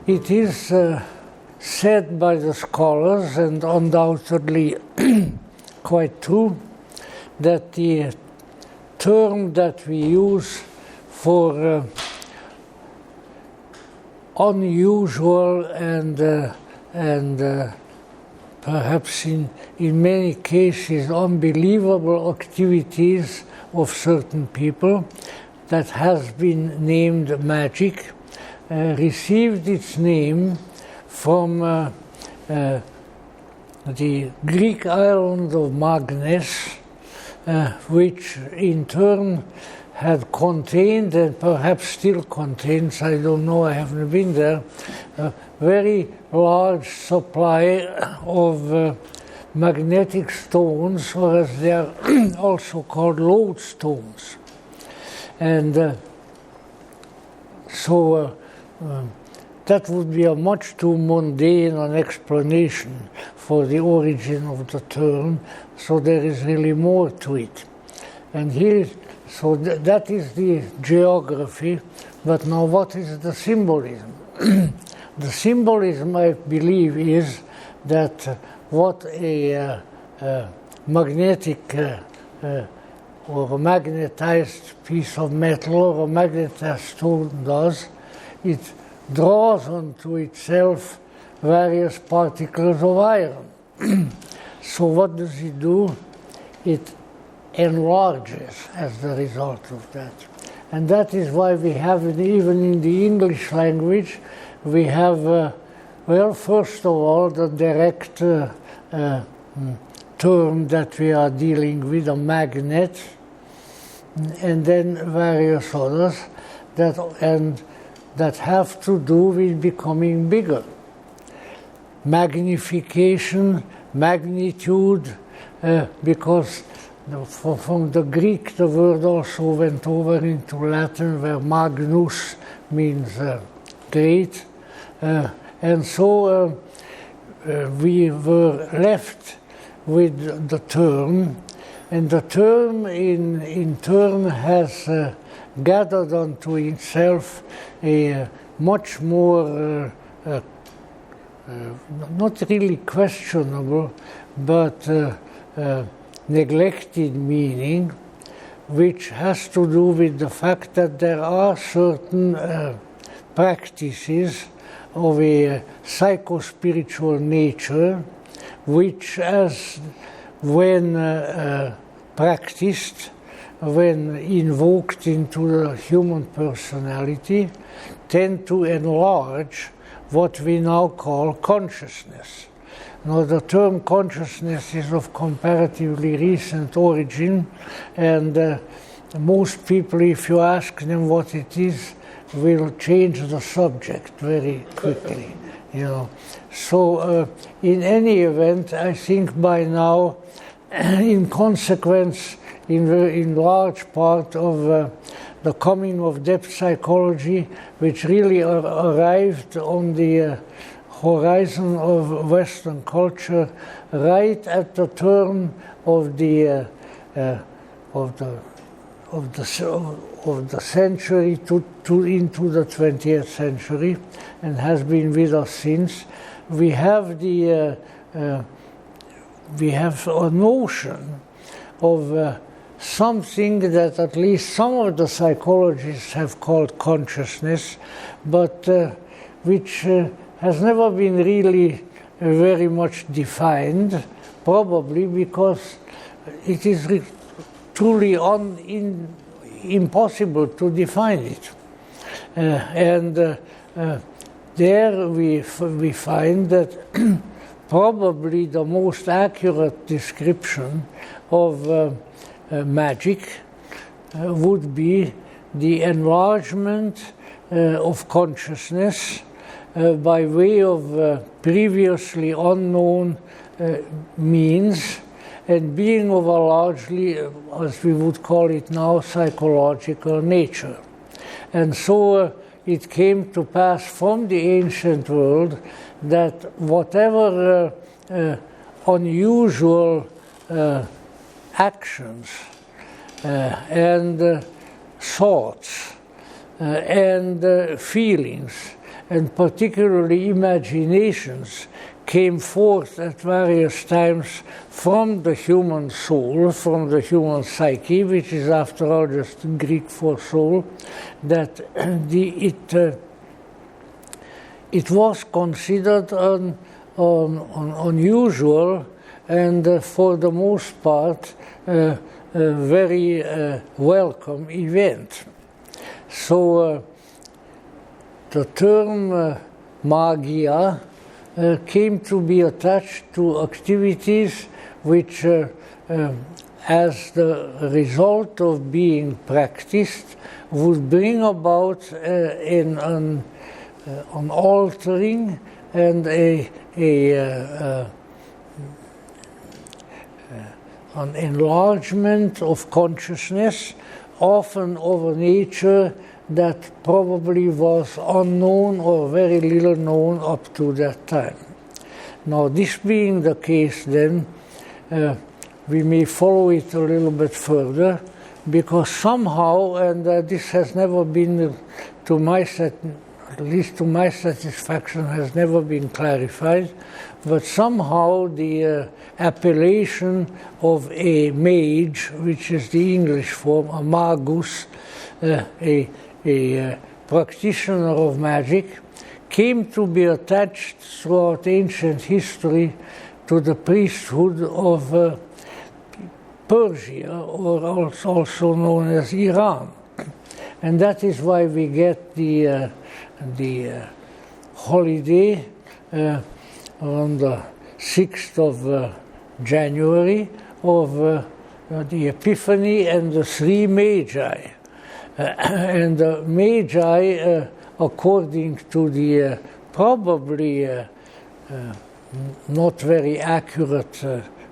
It is said by the scholars, and undoubtedly quite true, that the term that we use for unusual and perhaps in many cases unbelievable activities of certain people that has been named magic received its name from the Greek island of Magnes, which in turn had contained, and perhaps still contains, I don't know, I haven't been there, a very large supply of magnetic stones, or as they are also called, lodestones. And so that would be a much too mundane an explanation for the origin of the term, so there is really more to it. And here, so that is the geography, but now what is the symbolism? The symbolism, I believe, is that what a magnetic or a magnetized piece of metal or a magnetized stone does, it draws onto itself various particles of iron. So what does it do? It enlarges as the result of that. And that is why we have, even in the English language, we have, well, first of all, the direct term that we are dealing with, a magnet, and then various others that have to do with becoming bigger. Magnification, magnitude, because from the Greek the word also went over into Latin, where magnus means great. And so we were left with the term, and the term in turn has gathered onto itself a much more, not really questionable, but neglected meaning, which has to do with the fact that there are certain practices of a psycho-spiritual nature, which, as when practiced, when invoked into the human personality, tend to enlarge what we now call consciousness. Now, the term consciousness is of comparatively recent origin, and most people, if you ask them what it is, will change the subject very quickly, you know. So, in any event, I think by now, in consequence, in large part of the coming of depth psychology, which really arrived on the horizon of Western culture right at the turn of the century into the 20th century, and has been with us since. We have a notion of something that at least some of the psychologists have called consciousness, but which has never been really very much defined, probably because it is truly impossible to define it. There we find that probably the most accurate description of magic would be the enlargement of consciousness by way of previously unknown means, and being of a largely, as we would call it now, psychological nature. And so it came to pass from the ancient world that whatever unusual actions and thoughts and feelings and particularly imaginations, came forth at various times from the human soul, from the human psyche, which is after all just Greek for soul, that it was considered an unusual and for the most part a very welcome event. So the term magia came to be attached to activities which, as the result of being practiced, would bring about an altering and an enlargement of consciousness, often of a nature that probably was unknown or very little known up to that time. Now, this being the case, then, we may follow it a little bit further, because somehow, and this has never been, at least to my satisfaction, has never been clarified, but somehow the appellation of a mage, which is the English form, a magus, a practitioner of magic, came to be attached throughout ancient history to the priesthood of Persia, or also known as Iran. And that is why we get the holiday on the 6th of January of the Epiphany and the three Magi. And the Magi, according to the probably not very accurate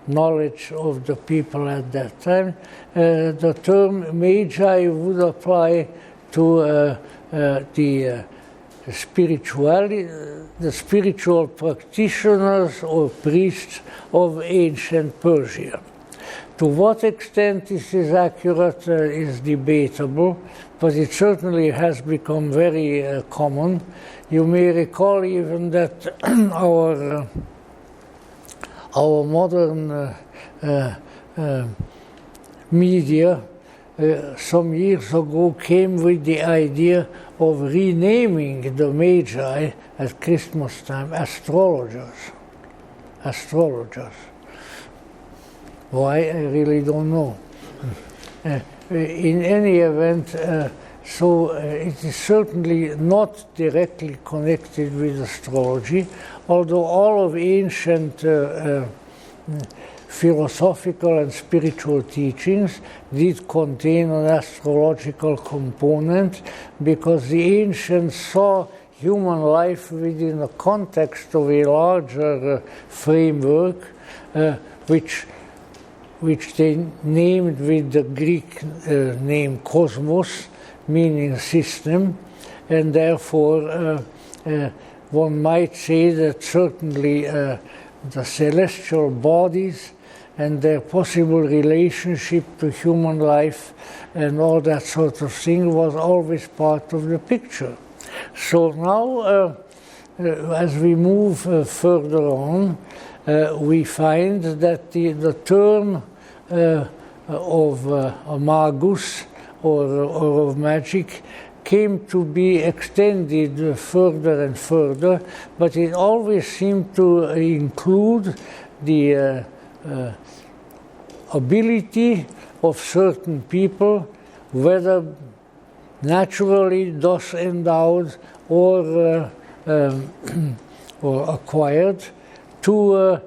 knowledge of the people at that time, the term Magi would apply to the spiritual practitioners or priests of ancient Persia. To what extent this is accurate is debatable, but it certainly has become very common. You may recall even that our modern media some years ago came with the idea of renaming the Magi at Christmas time astrologers. Why? I really don't know. In any event, so it is certainly not directly connected with astrology, although all of ancient philosophical and spiritual teachings did contain an astrological component, because the ancients saw human life within the context of a larger framework, which they named with the Greek name cosmos, meaning system, and therefore one might say that certainly the celestial bodies and their possible relationship to human life and all that sort of thing was always part of the picture. So now, as we move further on, we find that the term of a magus or of magic came to be extended further and further, but it always seemed to include the ability of certain people, whether naturally thus endowed or acquired, to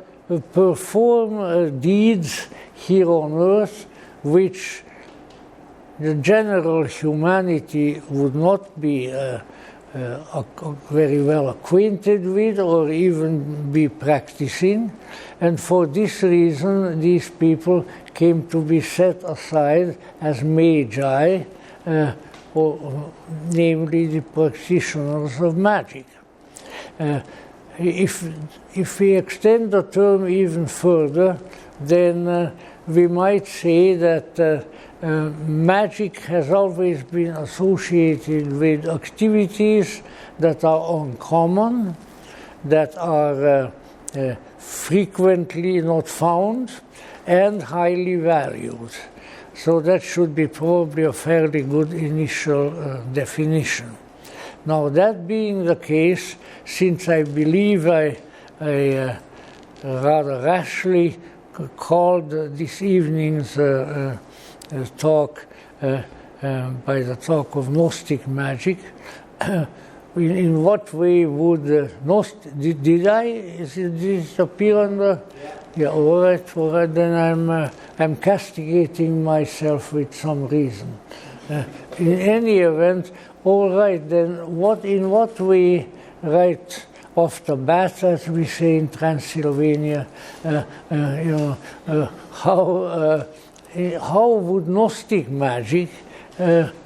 perform deeds here on earth which the general humanity would not be very well acquainted with or even be practicing. And for this reason, these people came to be set aside as magi, or namely the practitioners of magic. If we extend the term even further, then we might say that magic has always been associated with activities that are uncommon, that are frequently not found, and highly valued. So that should be probably a fairly good initial definition. Now, that being the case, since I believe I rather rashly called this evening's talk by the talk of Gnostic magic, in what way would Gnostic, did I? Did it appear on the? Yeah, all right, then I'm castigating myself with some reason. In any event, all right, then in what way, right off the bat, as we say in Transylvania, how would Gnostic magic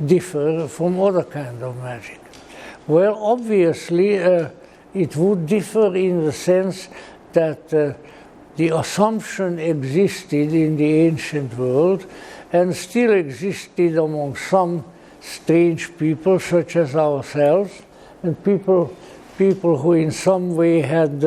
differ from other kind of magic? Well, obviously, it would differ in the sense that the assumption existed in the ancient world and still existed among some strange people, such as ourselves, and people who in some way had,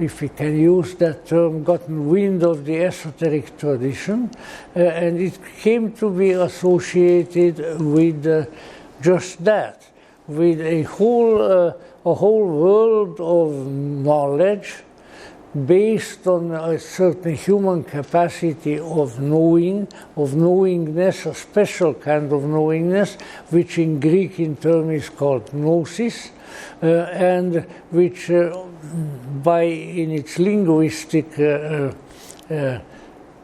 if we can use that term, gotten wind of the esoteric tradition, and it came to be associated with just that, with a whole world of knowledge based on a certain human capacity of knowingness, a special kind of knowingness, which in Greek in turn is called gnosis, and which in its linguistic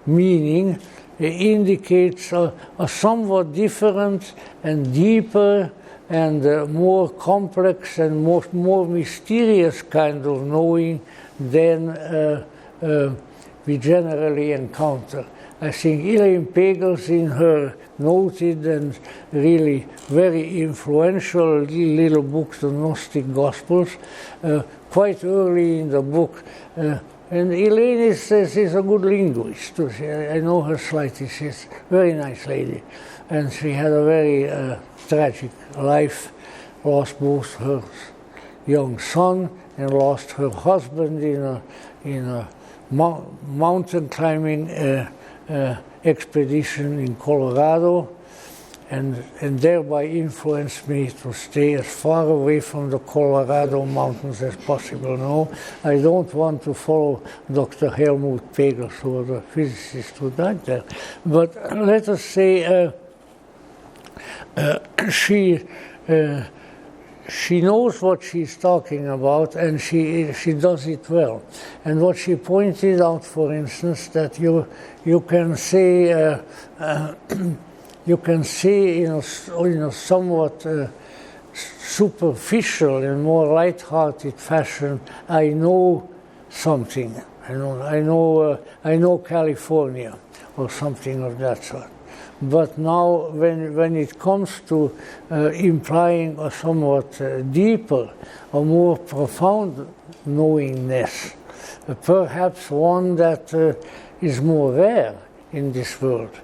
meaning indicates a somewhat different and deeper and more complex and more mysterious kind of knowing than we generally encounter. I think Elaine Pagels, in her noted and really very influential little book, The Gnostic Gospels, quite early in the book, and Elaine is a good linguist. I know her slightly. She's a very nice lady, and she had a very tragic life, lost both her young son and lost her husband in a mountain climbing expedition in Colorado, and thereby influenced me to stay as far away from the Colorado mountains as possible. No, I don't want to follow Dr. Helmut Pagels, who was a physicist who died there. But let us say she knows what she's talking about, and she does it well. And what she pointed out, for instance, that you can say in a somewhat superficial and more light-hearted fashion, I know something. I know California, or something of that sort. But now, when it comes to implying a somewhat deeper, or more profound knowingness, perhaps one that is more rare in this world,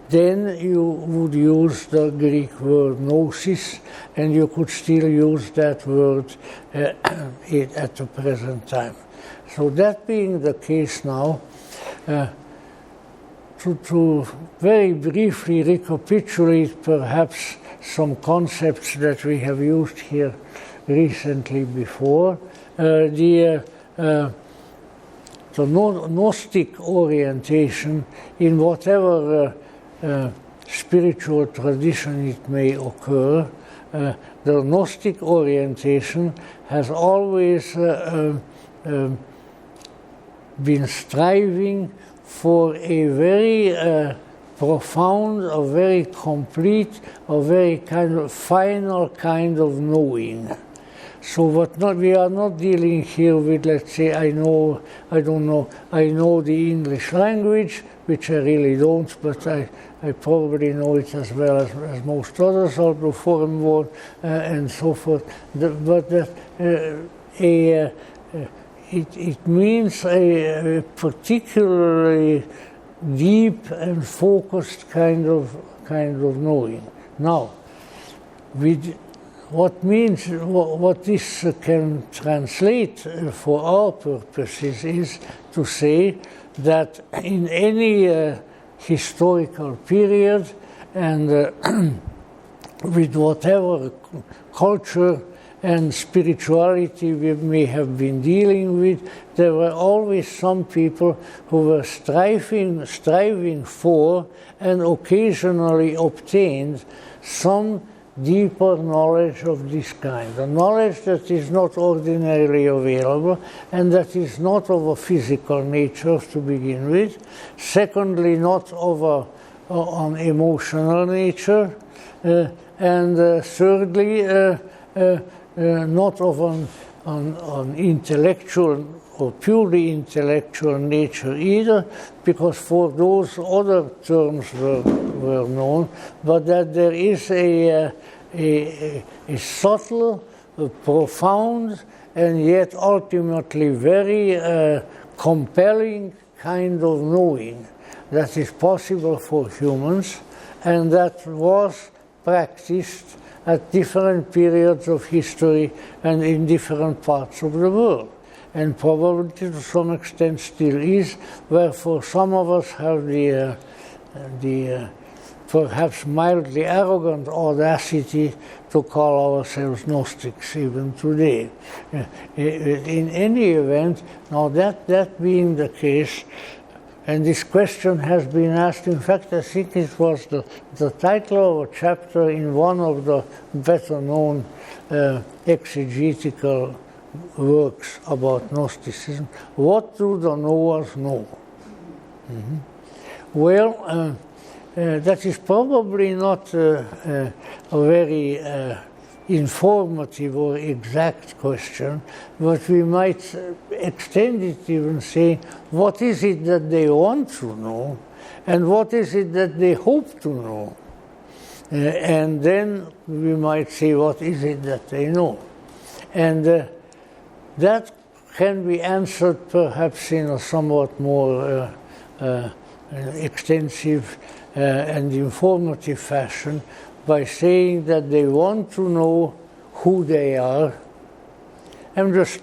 then you would use the Greek word gnosis, and you could still use that word at the present time. So that being the case now, to very briefly recapitulate perhaps some concepts that we have used here recently before, the Gnostic orientation, in whatever spiritual tradition it may occur, the Gnostic orientation has always been striving for a very profound, a very complete, a very kind of final kind of knowing. So we are not dealing here with, let's say, I know the English language, which I really don't, but I probably know it as well as most others, although foreign-born and so forth. It means a particularly deep and focused kind of knowing. Now, what this can translate for our purposes is to say that in any historical period and with whatever culture and spirituality we may have been dealing with, there were always some people who were striving for and occasionally obtained some deeper knowledge of this kind, a knowledge that is not ordinarily available and that is not of a physical nature to begin with, secondly not of an emotional nature, and thirdly not of an intellectual or purely intellectual nature either, because for those other terms were known, but that there is a subtle, profound, and yet ultimately very compelling kind of knowing that is possible for humans, and that was practiced at different periods of history and in different parts of the world, and probably to some extent still is, wherefore some of us have the perhaps mildly arrogant audacity to call ourselves Gnostics even today. In any event, now that being the case, and this question has been asked, in fact I think it was the title of a chapter in one of the better known exegetical works about Gnosticism. What do the knowers know? Mm-hmm. Well, that is probably not a very informative or exact question, but we might extend it even saying, what is it that they want to know, and what is it that they hope to know? And then we might say, what is it that they know? And that can be answered perhaps in a somewhat more extensive and informative fashion by saying that they want to know who they are. I'm just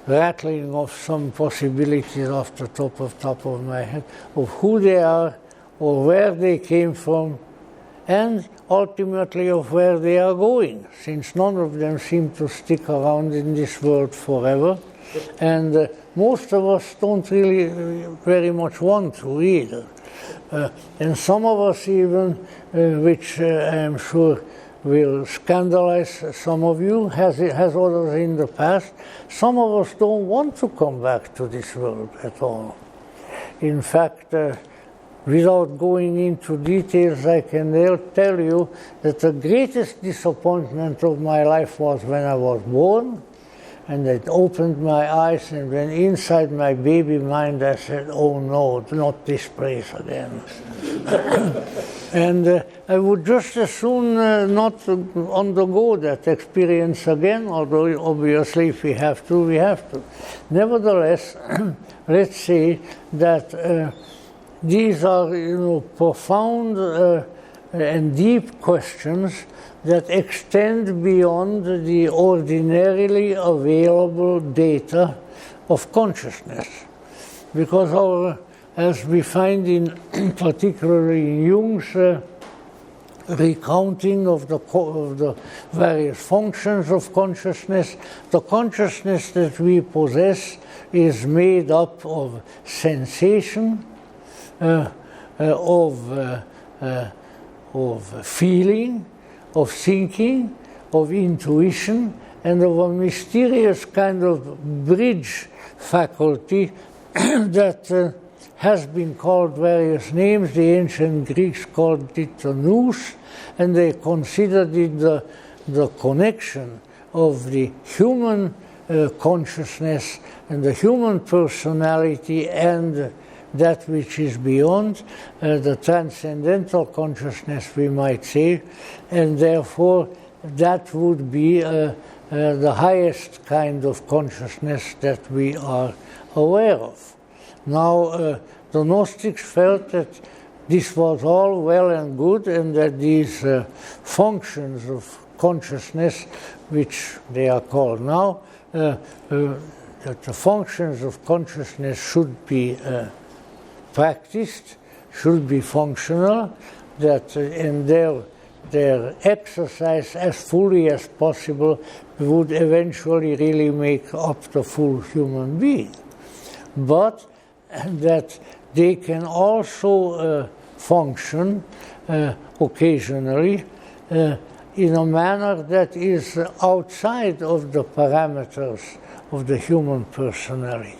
rattling off some possibilities off the top of my head of who they are or where they came from, and ultimately of where they are going, since none of them seem to stick around in this world forever. And most of us don't really very much want to either. And some of us even, which I am sure will scandalize some of you, has others in the past, some of us don't want to come back to this world at all. In fact, without going into details, I can tell you that the greatest disappointment of my life was when I was born, and it opened my eyes, and when inside my baby mind I said, oh no, not this place again. And I would just as soon not undergo that experience again, although obviously if we have to, we have to. Nevertheless, let's say that these are profound and deep questions that extend beyond the ordinarily available data of consciousness. Because as we find in particularly in Jung's recounting of the various functions of consciousness, the consciousness that we possess is made up of sensation, of feeling, of thinking, of intuition, and of a mysterious kind of bridge faculty that has been called various names. The ancient Greeks called it the nous, and they considered it the connection of the human consciousness and the human personality and that which is beyond, the transcendental consciousness, we might say, and therefore that would be the highest kind of consciousness that we are aware of. Now, the Gnostics felt that this was all well and good, and that these functions of consciousness, which they are called now, that the functions of consciousness should be practiced, should be functional, that in their exercise as fully as possible would eventually really make up the full human being. But that they can also function occasionally in a manner that is outside of the parameters of the human personality.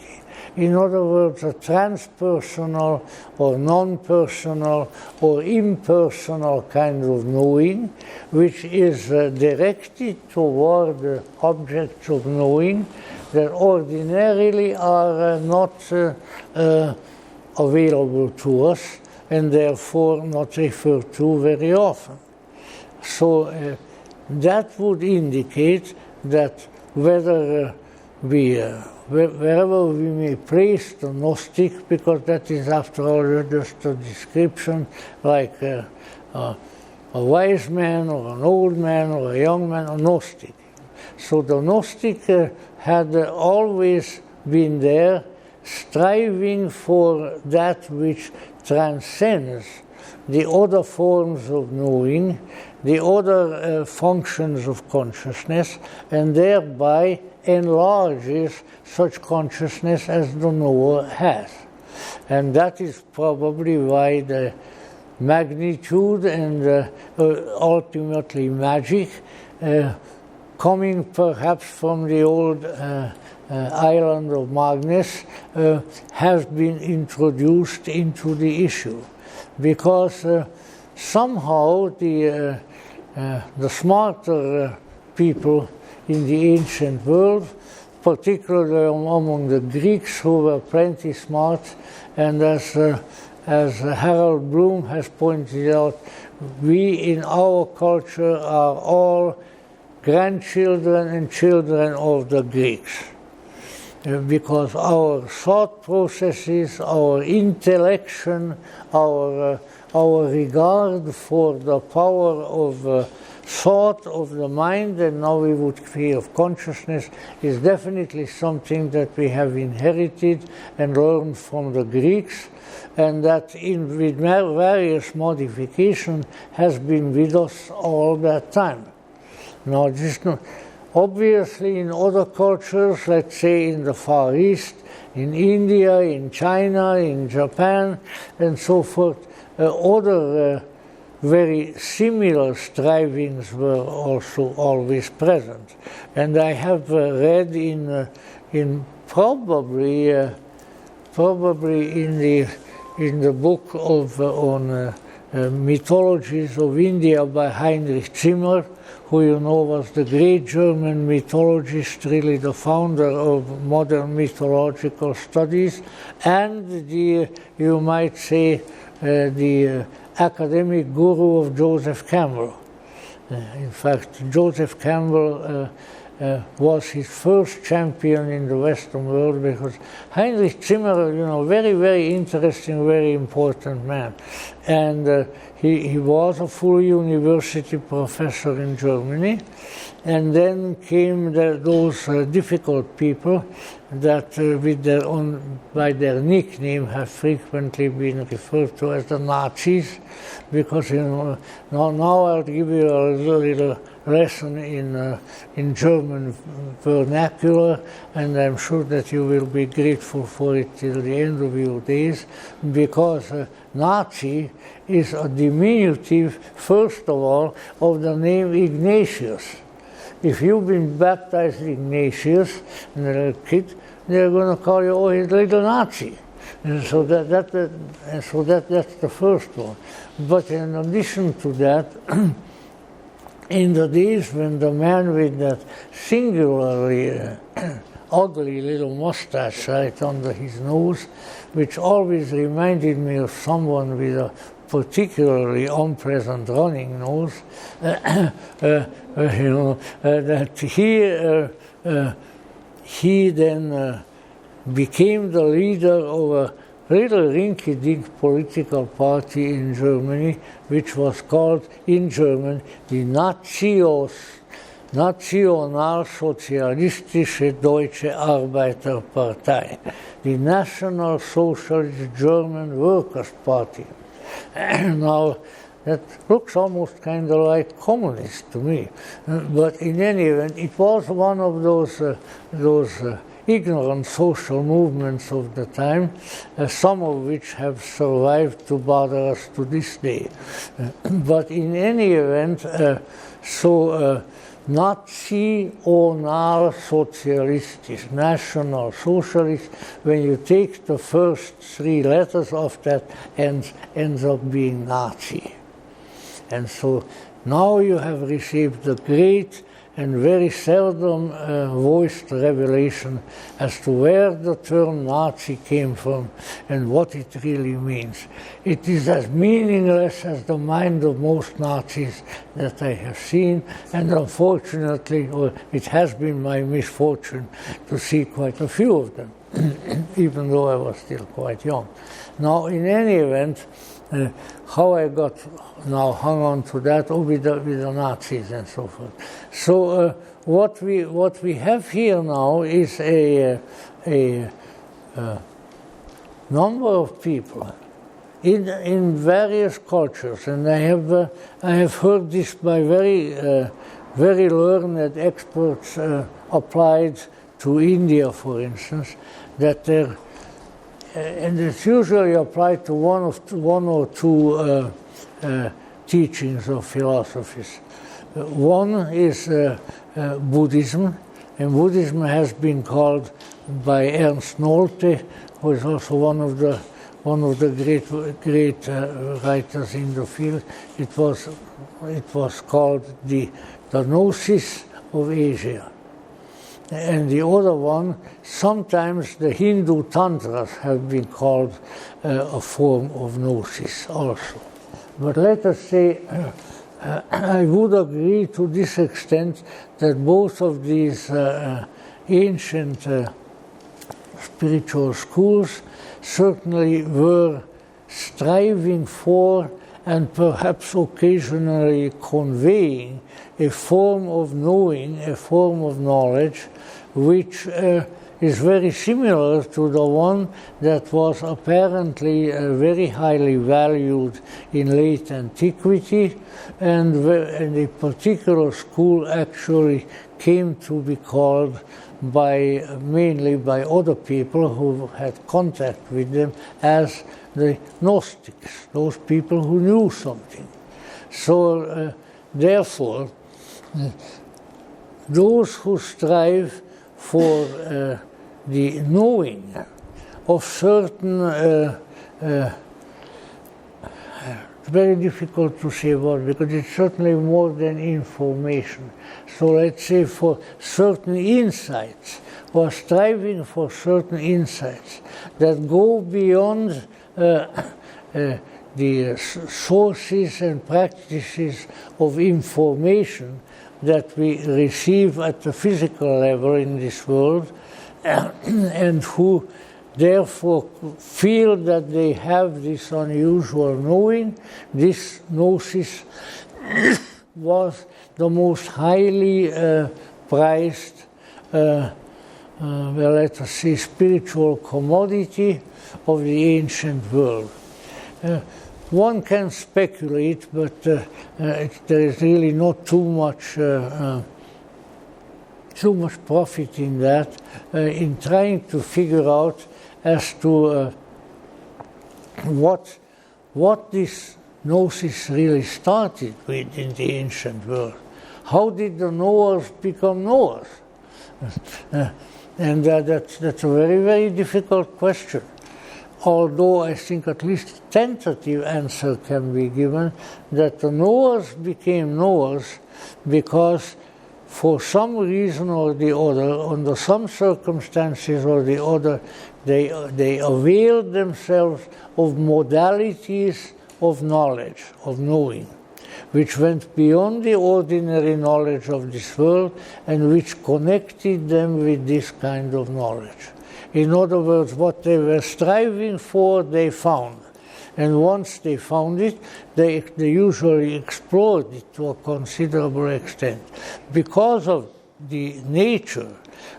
In other words, a transpersonal or non-personal or impersonal kind of knowing, which is directed toward the objects of knowing that ordinarily are not available to us and therefore not referred to very often. So that would indicate that whether wherever we may place the Gnostic, because that is after all just a description, like a wise man or an old man or a young man, a Gnostic. So the Gnostic had always been there, striving for that which transcends the other forms of knowing, the other functions of consciousness, and thereby enlarges such consciousness as the knower has. And that is probably why the magnitude and ultimately magic, coming perhaps from the old island of Magnus, has been introduced into the issue. Because somehow the smarter people in the ancient world, particularly among the Greeks, who were plenty smart, and as Harold Bloom has pointed out, we in our culture are all grandchildren and children of the Greeks. Because our thought processes, our intellection, our regard for the power of thought of the mind, and now we would say of consciousness, is definitely something that we have inherited and learned from the Greeks, and that with various modifications has been with us all that time. Now, obviously, in other cultures, let's say in the Far East, in India, in China, in Japan, and so forth, other very similar strivings were also always present. And I have read in probably in the book on mythologies of India by Heinrich Zimmer, who you know was the great German mythologist, really the founder of modern mythological studies, and you might say, the academic guru of Joseph Campbell. In fact, Joseph Campbell was his first champion in the Western world, because Heinrich Zimmer, very, very interesting, very important man. And he was a full university professor in Germany. And then came those difficult people that by their nickname have frequently been referred to as the Nazis, because now I'll give you a little lesson in German vernacular, and I'm sure that you will be grateful for it till the end of your days, because Nazi is a diminutive, first of all, of the name Ignatius. If you've been baptized Ignatius and you're a kid, they're going to call you, oh, he's a little Nazi. And so that's the first one. But in addition to that, in the days when the man with that singularly ugly little mustache right under his nose, which always reminded me of someone with a particularly unpleasant running nose, that he then became the leader of a little rinky-dink political party in Germany, which was called in German the Nationalsozialistische Deutsche Arbeiterpartei, the National Socialist German Workers' Party. Now, that looks almost kind of like communist to me, but in any event, it was one of those ignorant social movements of the time, some of which have survived to bother us to this day. But in any event, Nationalsozialistisch, National Socialist, when you take the first three letters of that, ends up being Nazi. And so now you have received the great and very seldom voiced revelation as to where the term Nazi came from and what it really means. It is as meaningless as the mind of most Nazis that I have seen, and unfortunately, or it has been my misfortune to see quite a few of them, even though I was still quite young. Now, in any event, how I got now hung on to that, with the Nazis and so forth. So what we have here now is a number of people in various cultures, and I have heard this by very learned experts applied to India, for instance, that there. And it's usually applied to one or two teachings of philosophies. One is Buddhism, and Buddhism has been called by Ernst Nolte, who is also one of the great writers in the field. It was called the Gnosis of Asia. And the other one, sometimes the Hindu tantras have been called a form of gnosis also. But let us say, I would agree to this extent that both of these ancient spiritual schools certainly were striving for and perhaps occasionally conveying a form of knowing, a form of knowledge, which is very similar to the one that was apparently very highly valued in late antiquity, and a particular school actually came to be called mainly by other people who had contact with them as the Gnostics, those people who knew something. So therefore, those who strive for the knowing of certain, very difficult to say what, because it's certainly more than information. So let's say for certain insights, or striving for certain insights that go beyond the sources and practices of information that we receive at the physical level in this world, and who therefore feel that they have this unusual knowing. This gnosis was the most highly prized, let us say, spiritual commodity of the ancient world. One can speculate, but there is really not too much profit in that, in trying to figure out as to what this gnosis really started with in the ancient world. How did the knowers become knowers? And that's a very, very difficult question. Although I think at least tentative answer can be given, that the knowers became knowers because for some reason or the other, under some circumstances or the other, they availed themselves of modalities of knowledge, of knowing, which went beyond the ordinary knowledge of this world and which connected them with this kind of knowledge. In other words, what they were striving for, they found. And once they found it, they usually explored it to a considerable extent. Because of the nature,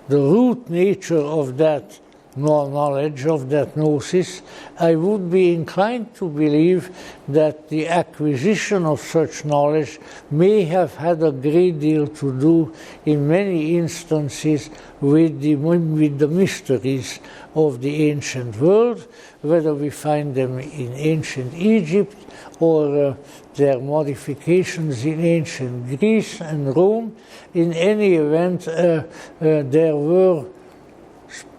the root nature of that knowledge, of that gnosis, I would be inclined to believe that the acquisition of such knowledge may have had a great deal to do in many instances with the mysteries of the ancient world, whether we find them in ancient Egypt or their modifications in ancient Greece and Rome. In any event, there were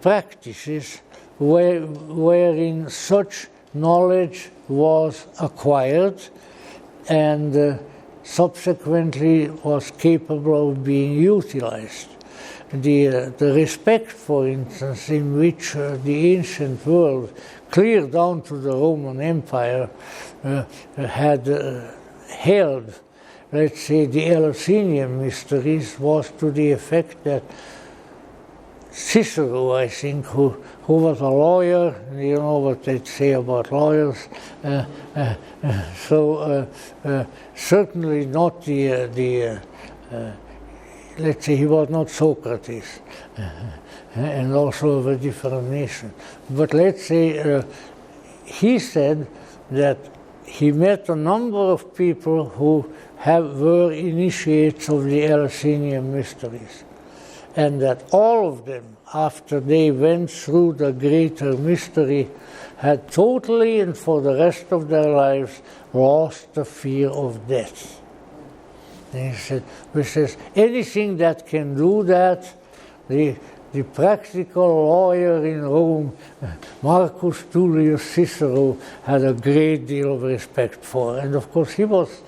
practices wherein such knowledge was acquired and subsequently was capable of being utilized. The respect, for instance, in which the ancient world, clear down to the Roman Empire, had held, let's say, the Eleusinian mysteries, was to the effect that Cicero, I think, who was a lawyer, you know what they say about lawyers, certainly not let's say he was not Socrates, and also of a different nation. But let's say he said that he met a number of people who were initiates of the Eleusinian mysteries, and that all of them, after they went through the greater mystery, had totally and for the rest of their lives lost the fear of death. And he said, anything that can do that, the practical lawyer in Rome, Marcus Tullius Cicero, had a great deal of respect for. And of course he was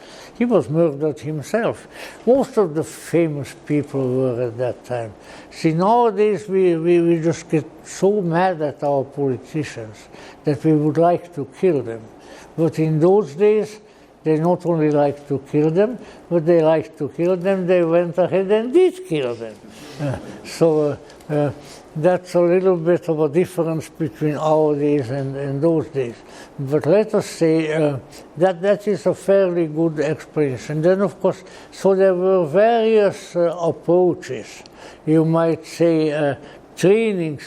murdered himself. Most of the famous people were at that time. See, nowadays we just get so mad at our politicians that we would like to kill them. But in those days, they not only liked to kill them, but they liked to kill them, they went ahead and did kill them. So that's a little bit of a difference between our days and those days. But let us say that is a fairly good explanation. Then, of course, so there were various approaches. You might say training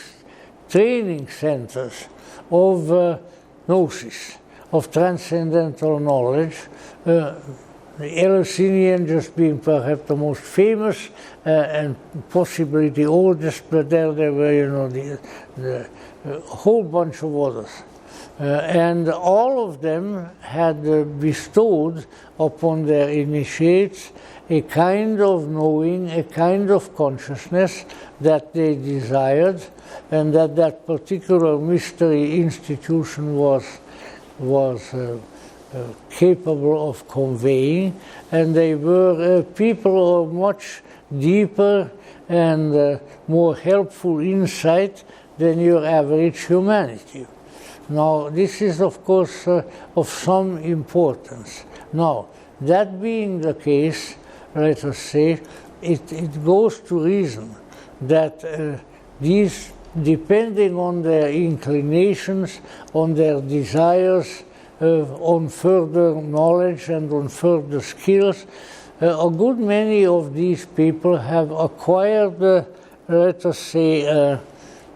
centers of gnosis, of transcendental knowledge, the Eleusinian just being perhaps the most famous and possibly the oldest, but there were, you know, the whole bunch of others. And all of them had bestowed upon their initiates a kind of knowing, a kind of consciousness that they desired, and that particular mystery institution was capable of conveying, and they were people of much deeper and more helpful insight than your average humanity. Now, this is, of course, of some importance. Now, that being the case, let us say, it goes to reason that these, depending on their inclinations, on their desires, on further knowledge and on further skills, a good many of these people have acquired, let us say,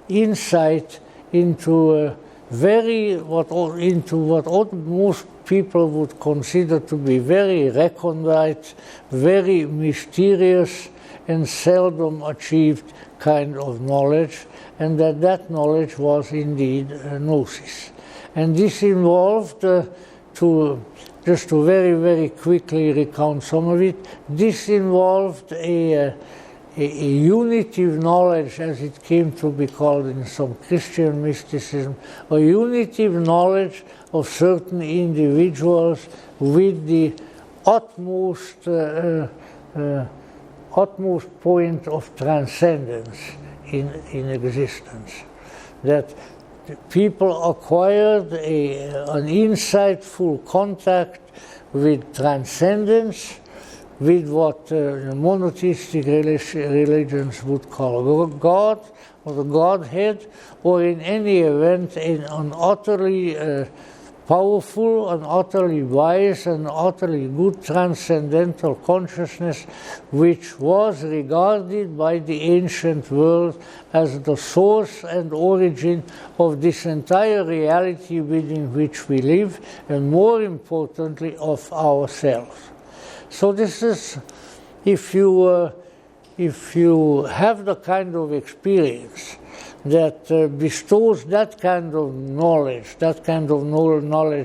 insight into what most people would consider to be very recondite, very mysterious, and seldom achieved kind of knowledge, and that knowledge was indeed gnosis. And this involved, just to very, very quickly recount some of it, this involved a unitive knowledge, as it came to be called in some Christian mysticism, a unitive knowledge of certain individuals with the utmost point of transcendence in existence. That people acquired an insightful contact with transcendence, with what monotheistic religions would call God, or the Godhead, or in any event an utterly powerful, an utterly wise, and utterly good transcendental consciousness, which was regarded by the ancient world as the source and origin of this entire reality within which we live, and more importantly, of ourselves. So this is, if you have the kind of experience that bestows that kind of knowledge,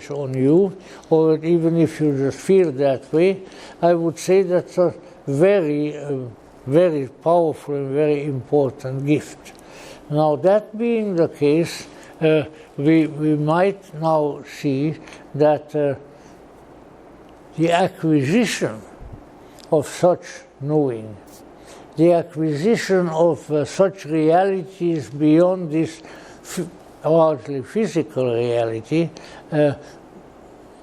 on you, or even if you just feel that way, I would say that's a very, very powerful and very important gift. Now, that being the case, we might now see that the acquisition of such knowing, the acquisition of such realities beyond this largely physical reality, then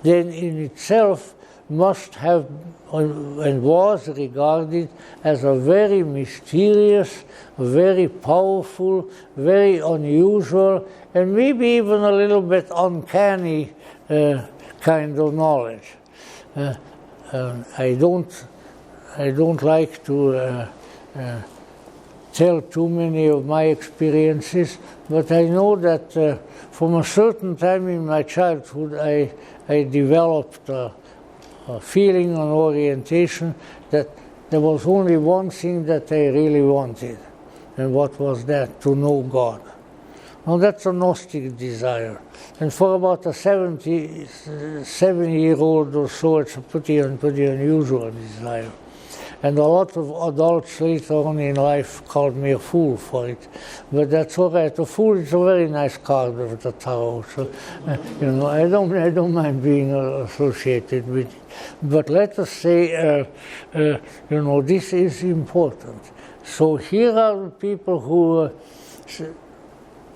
in itself must have and was regarded as a very mysterious, very powerful, very unusual, and maybe even a little bit uncanny kind of knowledge. I don't like to tell too many of my experiences, but I know that from a certain time in my childhood I developed a feeling, an orientation that there was only one thing that I really wanted. And what was that? To know God. Now that's a Gnostic desire. And for about a 7-year-old or so, it's a pretty unusual desire. And a lot of adults later on in life called me a fool for it. But that's all right. A fool is a very nice card of the tarot. So, I don't mind being associated with it. But let us say, this is important. So here are the people who,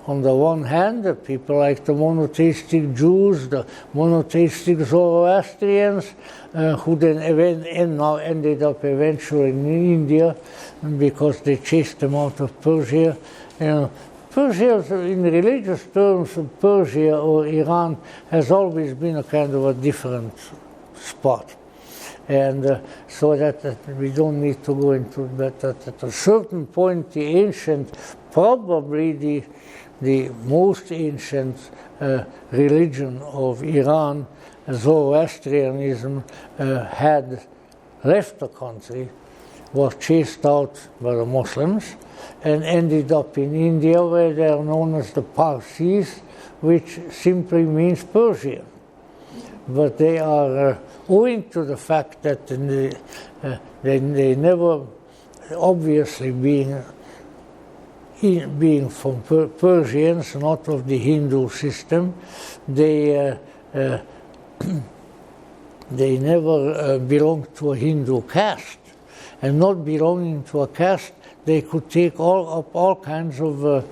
on the one hand, the people like the monotheistic Jews, the monotheistic Zoroastrians, who then now ended up eventually in India because they chased them out of Persia. Persia, in religious terms, Persia or Iran has always been a kind of a different spot. And so that we don't need to go into that. At a certain point, the ancient, probably the most ancient religion of Iran, Zoroastrianism, had left the country, was chased out by the Muslims, and ended up in India, where they are known as the Parsis, which simply means Persian. But they are, owing to the fact that they never, obviously being from Persians, not of the Hindu system, they never belonged to a Hindu caste. And not belonging to a caste, they could take up all kinds of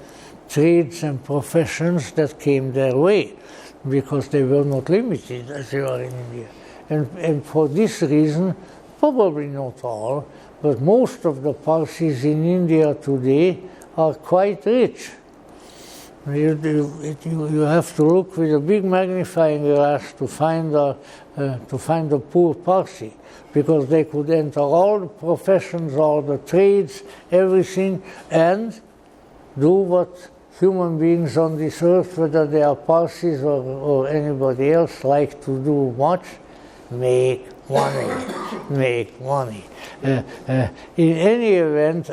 trades and professions that came their way, because they were not limited as they are in India. And for this reason, probably not all, but most of the Parsis in India today are quite rich. You have to look with a big magnifying glass to find a poor Parsi, because they could enter all the professions, all the trades, everything, and do what human beings on this earth, whether they are Parsis or anybody else, like to do much, make money. In any event,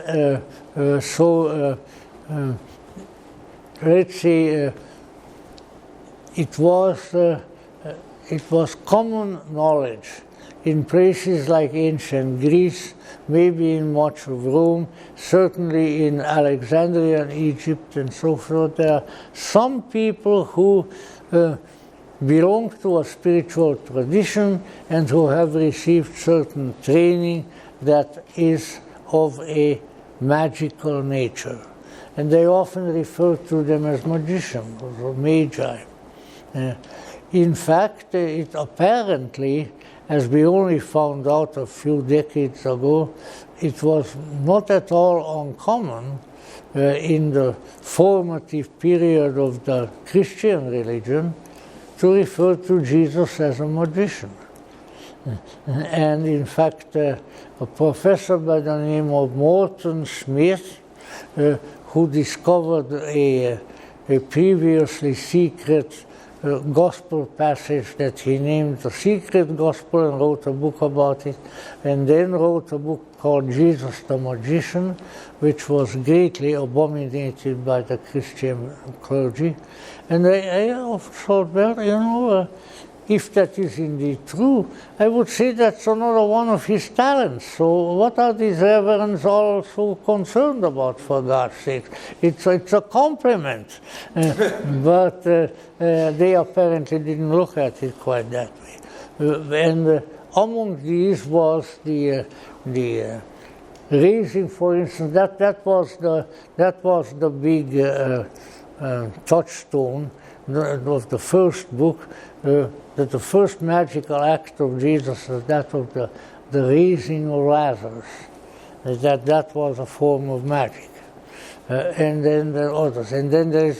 let's say it was common knowledge in places like ancient Greece, maybe in much of Rome, certainly in Alexandria and Egypt and so forth. There are some people who belong to a spiritual tradition and who have received certain training that is of a magical nature. And they often refer to them as magicians or magi. In fact, it apparently, as we only found out a few decades ago, it was not at all uncommon in the formative period of the Christian religion to refer to Jesus as a magician. And in fact, a professor by the name of Morton Smith, who discovered a previously secret gospel passage that he named the Secret Gospel and wrote a book about it, and then wrote a book called Jesus the Magician, which was greatly abominated by the Christian clergy. And I thought, well, if that is indeed true, I would say that's another one of his talents. So what are these reverends all so concerned about, for God's sake? It's a compliment. But they apparently didn't look at it quite that way. And among these was the raising, for instance, that was the big touchstone of the first book, that the first magical act of Jesus was that of the raising of Lazarus, that was a form of magic. And then there are others. And then there is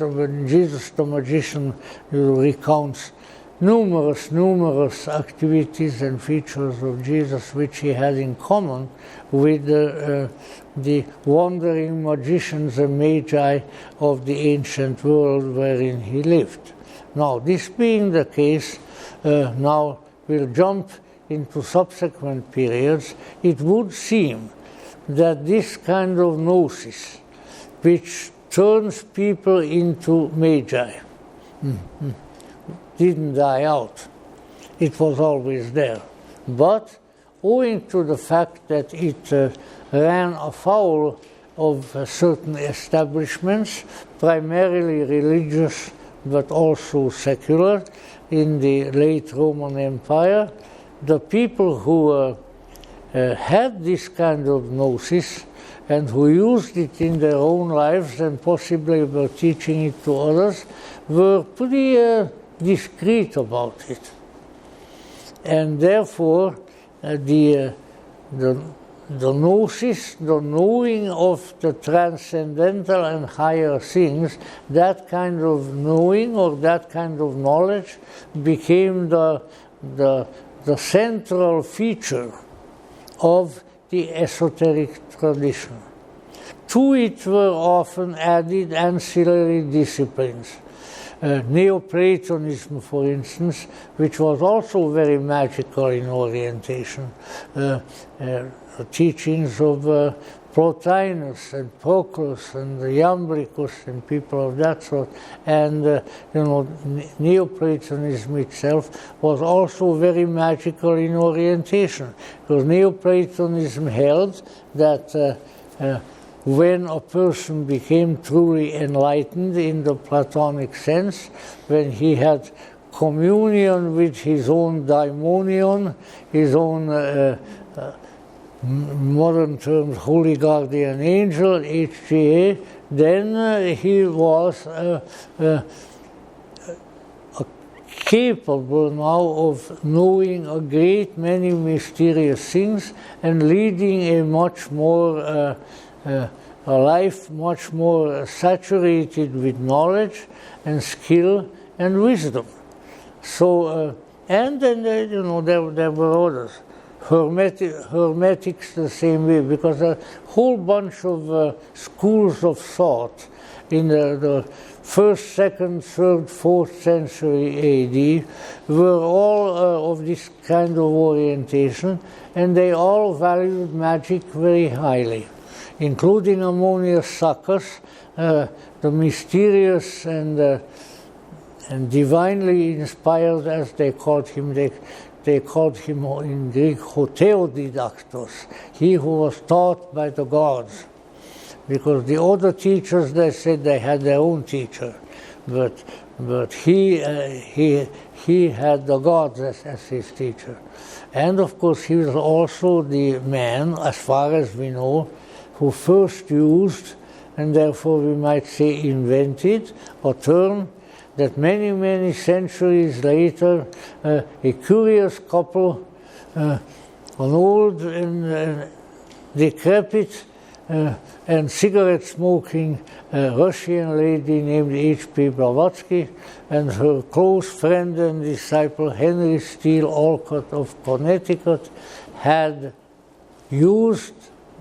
Jesus the Magician, recounts numerous activities and features of Jesus which he had in common with the wandering magicians and magi of the ancient world wherein he lived. Now, this being the case, now we'll jump into subsequent periods. It would seem that this kind of gnosis, which turns people into magi, didn't die out. It was always there. But owing to the fact that it ran afoul of certain establishments, primarily religious but also secular, in the late Roman Empire, the people who had this kind of gnosis and who used it in their own lives and possibly were teaching it to others were pretty discreet about it. And therefore, the gnosis, the knowing of the transcendental and higher things, that kind of knowing or that kind of knowledge became the central feature of the esoteric tradition. To it were often added ancillary disciplines. Neoplatonism, for instance, which was also very magical in orientation, teachings of Plotinus and Proclus and Iambricus and people of that sort, and Neoplatonism itself was also very magical in orientation, because Neoplatonism held that when a person became truly enlightened in the Platonic sense, when he had communion with his own daimonion, his own modern terms, holy guardian angel, HGA, then he was capable now of knowing a great many mysterious things and leading a much more a life much more saturated with knowledge and skill and wisdom. So, and then there were others. Hermetics the same way, because a whole bunch of schools of thought in the 1st, 2nd, 3rd, 4th century AD were all of this kind of orientation, and they all valued magic very highly, including Ammonius Saccas, the mysterious and divinely inspired, as they called him. They called him in Greek Hoteodidactos, he who was taught by the gods. Because the other teachers, they said they had their own teacher, but he had the gods as his teacher. And of course he was also the man, as far as we know, who first used, and therefore we might say invented, a term that many centuries later a curious couple, an old and decrepit and cigarette-smoking Russian lady named H.P. Blavatsky and her close friend and disciple Henry Steele Olcott of Connecticut had used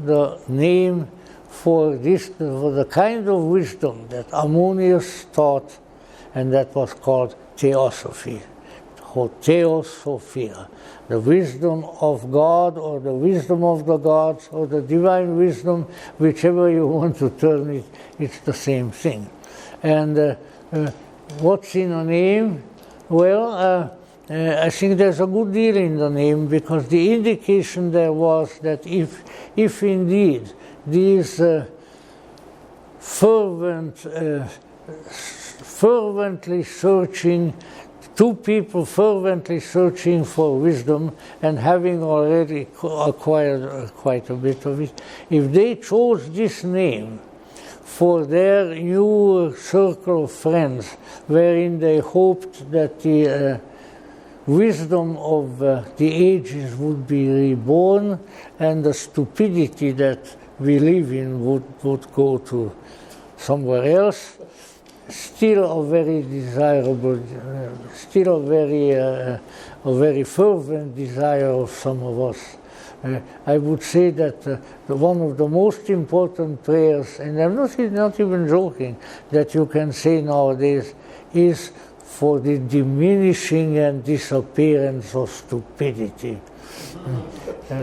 the name for the kind of wisdom that Ammonius taught, and that was called Theosophy, or Theosophia, the wisdom of God, or the wisdom of the gods, or the divine wisdom, whichever you want to turn it, it's the same thing. And what's in a name? Well, I think there's a good deal in the name, because the indication there was that if indeed these fervently searching, two people fervently searching for wisdom and having already acquired quite a bit of it, if they chose this name for their new circle of friends, wherein they hoped that the wisdom of the ages would be reborn and the stupidity that we live in would go to somewhere else, still a very desirable, still a very fervent desire of some of us. I would say that one of the most important prayers, and I'm not even joking, that you can say nowadays is for the diminishing and disappearance of stupidity.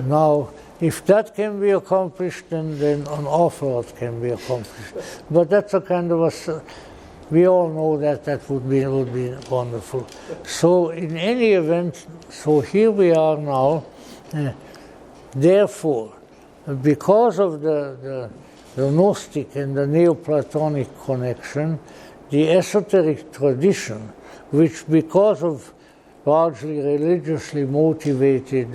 Now, if that can be accomplished, then an awful lot can be accomplished. But that's a kind of a, we all know that that would be wonderful. So in any event, so here we are now. Therefore, because of the Gnostic and the Neoplatonic connection, the esoteric tradition, which because of largely religiously motivated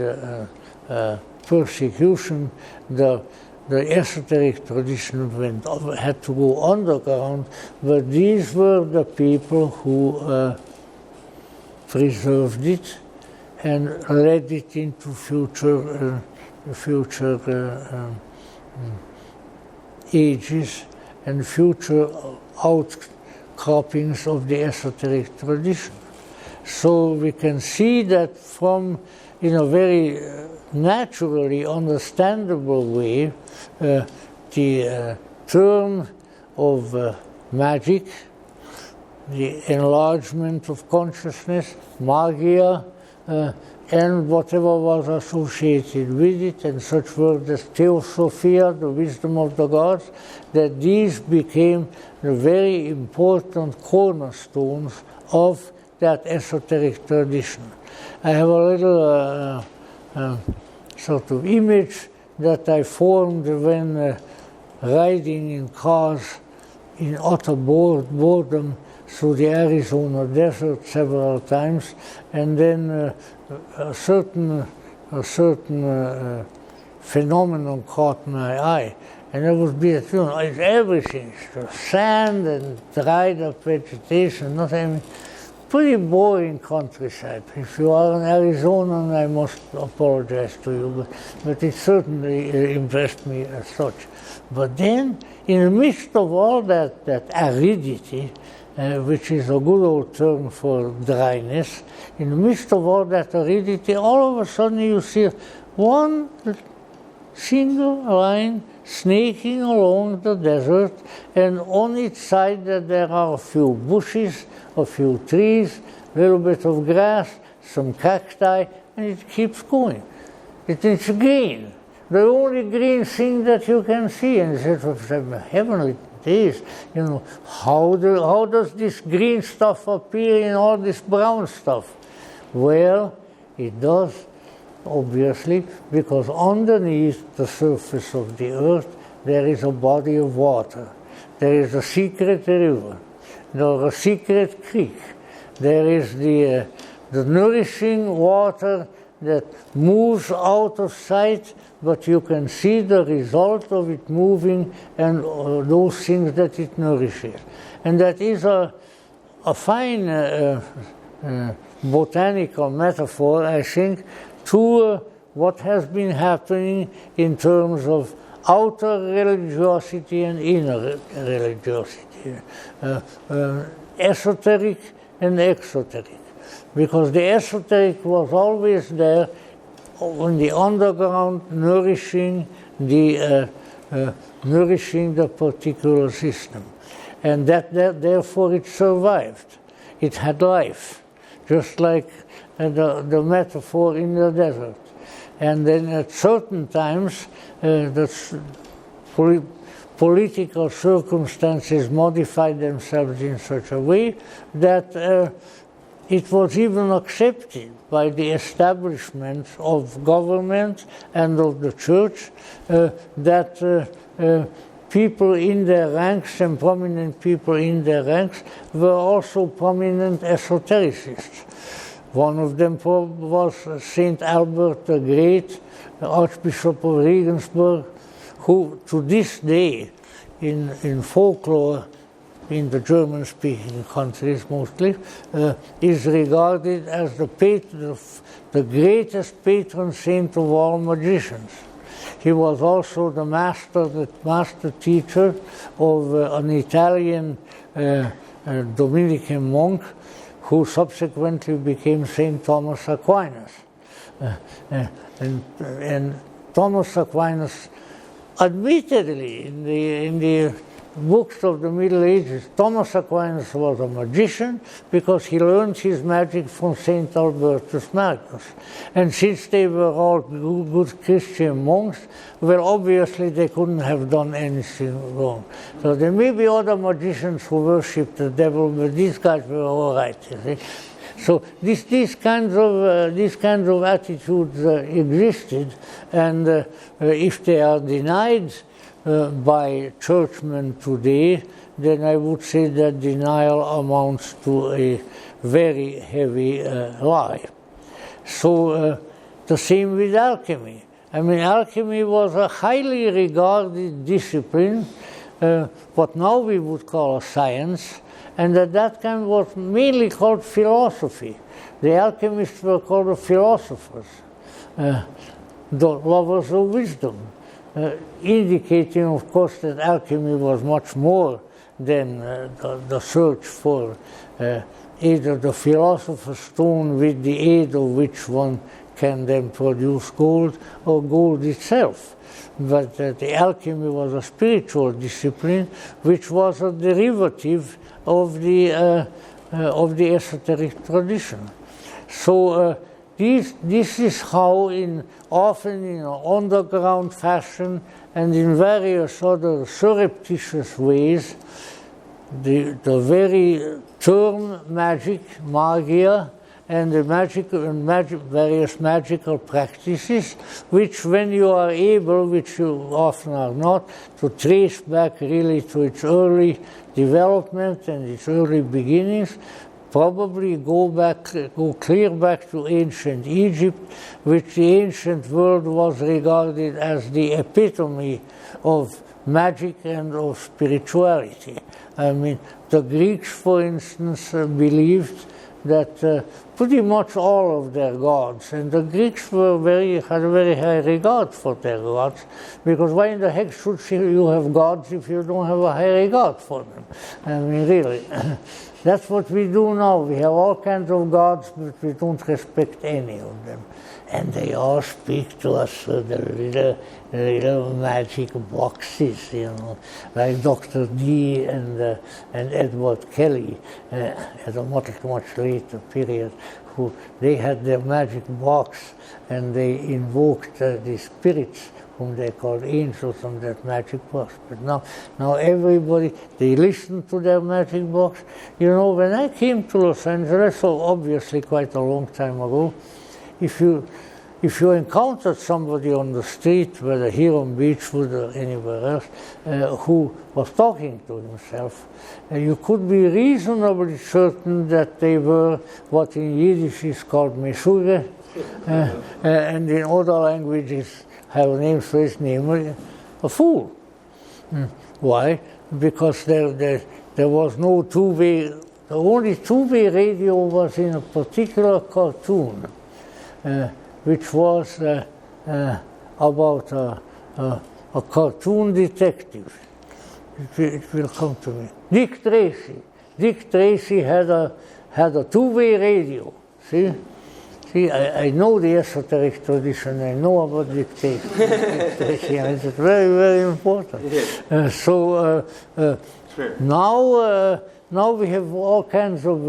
persecution, the esoteric tradition had to go underground, but these were the people who preserved it and led it into future ages and future outcroppings of the esoteric tradition. So we can see that from, in a very naturally understandable way, the term of magic, the enlargement of consciousness, magia, and whatever was associated with it, and such words as Theosophia, the wisdom of the gods, that these became the very important cornerstones of that esoteric tradition. I have a little sort of image that I formed when riding in cars in utter boredom through the Arizona desert several times, and then a certain phenomenon caught my eye, and it would be, it's everything, sand and dried up vegetation, nothing. Pretty boring countryside. If you are an Arizonan, I must apologize to you, but it certainly impressed me as such. But then, in the midst of all that aridity, which is a good old term for dryness, in the midst of all that aridity, all of a sudden you see one single line snaking along the desert, and on its side there are a few bushes, a few trees, a little bit of grass, some cacti, and it keeps going. It's green, the only green thing that you can see, and it's heavenly days, how does this green stuff appear in all this brown stuff? Well, it does, obviously, because underneath the surface of the earth there is a body of water. There is a secret river, or a secret creek. There is the nourishing water that moves out of sight, but you can see the result of it moving and those things that it nourishes. And that is a fine botanical metaphor, I think, to what has been happening in terms of outer religiosity and inner religiosity, esoteric and exoteric, because the esoteric was always there on the underground, nourishing the particular system, and that therefore it survived. It had life, just like the metaphor in the desert. And then at certain times, political circumstances modified themselves in such a way that it was even accepted by the establishment of government and of the church that people in their ranks and prominent people in their ranks were also prominent esotericists. One of them was Saint Albert the Great, Archbishop of Regensburg, who to this day in folklore, in the German-speaking countries mostly, is regarded as the greatest patron saint of all magicians. He was also the master teacher of an Italian Dominican monk who subsequently became Saint Thomas Aquinas. And Thomas Aquinas, admittedly, in the books of the Middle Ages, Thomas Aquinas was a magician because he learned his magic from Saint Albertus Magnus. And since they were all good Christian monks, well, obviously they couldn't have done anything wrong. So there may be other magicians who worshipped the devil, but these guys were all right, you see. So these kinds of attitudes existed, and if they are denied by churchmen today, then I would say that denial amounts to a very heavy lie. So the same with alchemy. I mean, alchemy was a highly regarded discipline, what now we would call a science, and at that time was mainly called philosophy. The alchemists were called the philosophers, the lovers of wisdom. Indicating, of course, that alchemy was much more than the search for either the philosopher's stone with the aid of which one can then produce gold, or gold itself. But the alchemy was a spiritual discipline which was a derivative of the esoteric tradition. So this is how, often in an underground fashion and in various other surreptitious ways, the very term magic, magia, and the various magical practices, which when you are able, which you often are not, to trace back really to its early development and its early beginnings, probably go clear back to ancient Egypt, which the ancient world was regarded as the epitome of magic and of spirituality. I mean, the Greeks, for instance, believed that pretty much all of their gods, and the Greeks had a very high regard for their gods, because why in the heck should you have gods if you don't have a high regard for them? I mean, really. That's what we do now. We have all kinds of gods, but we don't respect any of them. And they all speak to us through the little magic boxes, you know, like Dr. D and Edward Kelly at a much later period, who they had their magic box and they invoked the spirits whom they called angels on that magic box. But now everybody, they listen to their magic box. You know, when I came to Los Angeles, so obviously quite a long time ago, if you encountered somebody on the street, whether here on Beachwood or anywhere else, who was talking to himself, you could be reasonably certain that they were what in Yiddish is called Meshuggah, and in other languages have names for his name, a fool. Why? Because there was no two-way, the only two-way radio was in a particular cartoon, which was about a a cartoon detective. It will come to me. Dick Tracy. Dick Tracy had a two-way radio. See, I know the esoteric tradition. I know about Dick Tracy. Dick Tracy, and it's very, very important. Now we have all kinds of,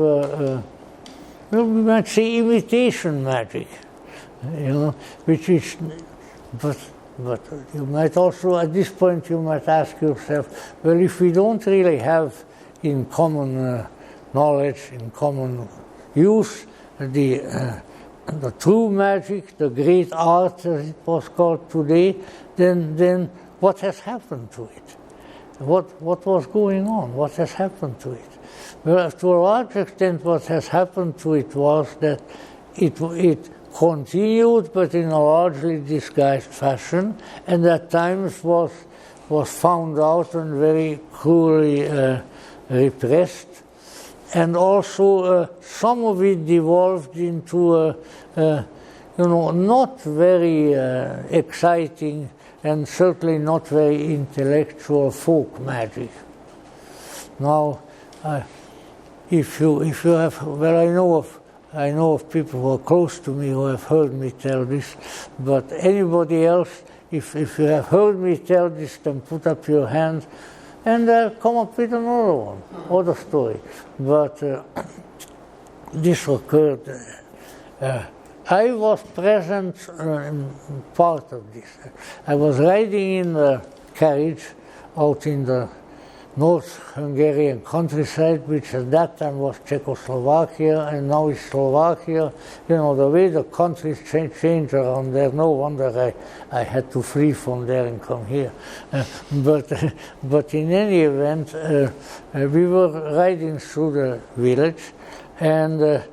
we might say, imitation magic, which is, but you might also, at this point, you might ask yourself, well, if we don't really have in common knowledge, in common use, the true magic, the great art, as it was called today, then what has happened to it? What was going on? What has happened to it? Well, to a large extent, what has happened to it was that it continued, but in a largely disguised fashion, and at times was found out and very cruelly repressed. And also, some of it devolved into not very exciting and certainly not very intellectual folk magic. Now, if you have, well, I know of people who are close to me who have heard me tell this, but anybody else, if you have heard me tell this, then put up your hand and come up with another one, other story. But this occurred. I was present in part of this. I was riding in the carriage out in the North Hungarian countryside, which at that time was Czechoslovakia and now is Slovakia. The way the countries change around there, no wonder I had to flee from there and come here. But in any event, we were riding through the village, and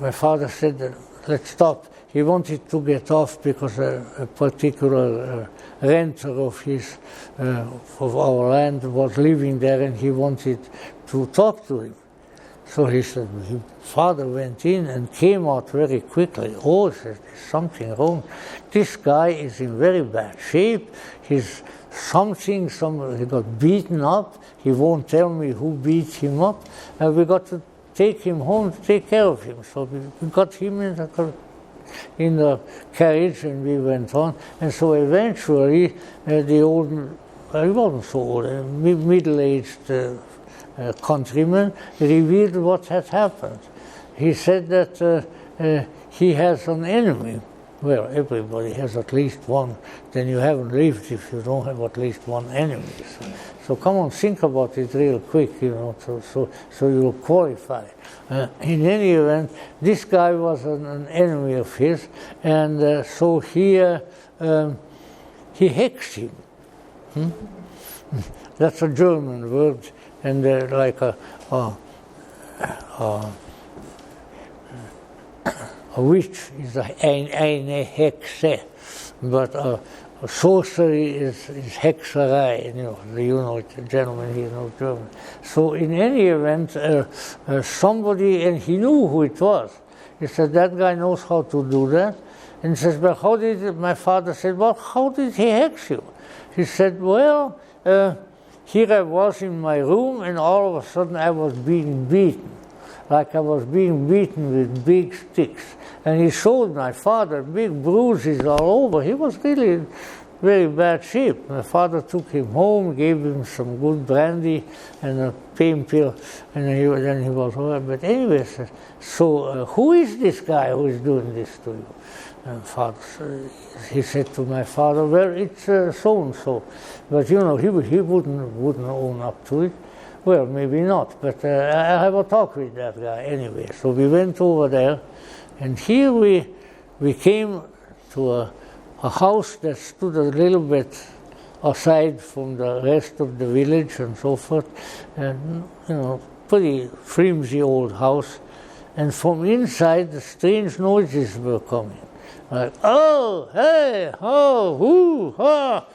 my father said, let's stop. He wanted to get off because a particular renter of our land was living there, and he wanted to talk to him. So he said, his father went in and came out very quickly. Oh, he said, there's something wrong. This guy is in very bad shape. He's he got beaten up. He won't tell me who beat him up. And we got to take him home to take care of him. So we got him in the carriage, and we went on. And so eventually, the old, he wasn't so old, middle-aged countryman revealed what had happened. He said that he has an enemy. Well, everybody has at least one. Then you haven't lived if you don't have at least one enemy. So come on, think about it real quick, so you'll qualify. In any event, this guy was an enemy of his, and so he hexed him. That's a German word, and like a witch is eine Hexe, but sorcery is Hexerei. The gentleman here knows German. So in any event, somebody, and he knew who it was. He said, that guy knows how to do that. And he says, well, my father said, well, how did he hex you? He said, well, here I was in my room, and all of a sudden I was being beaten. Like I was being beaten with big sticks. And he showed my father big bruises all over. He was really in very bad shape. My father took him home, gave him some good brandy and a pain pill, and then he was all right. But anyway, so who is this guy who is doing this to you? And he said to my father, well, it's so-and-so. But he wouldn't own up to it. Well, maybe not, but I have a talk with that guy anyway. So we went over there, and here we came to a house that stood a little bit aside from the rest of the village and so forth, and pretty flimsy old house. And from inside, the strange noises were coming, like oh, hey, oh, whoo, ah.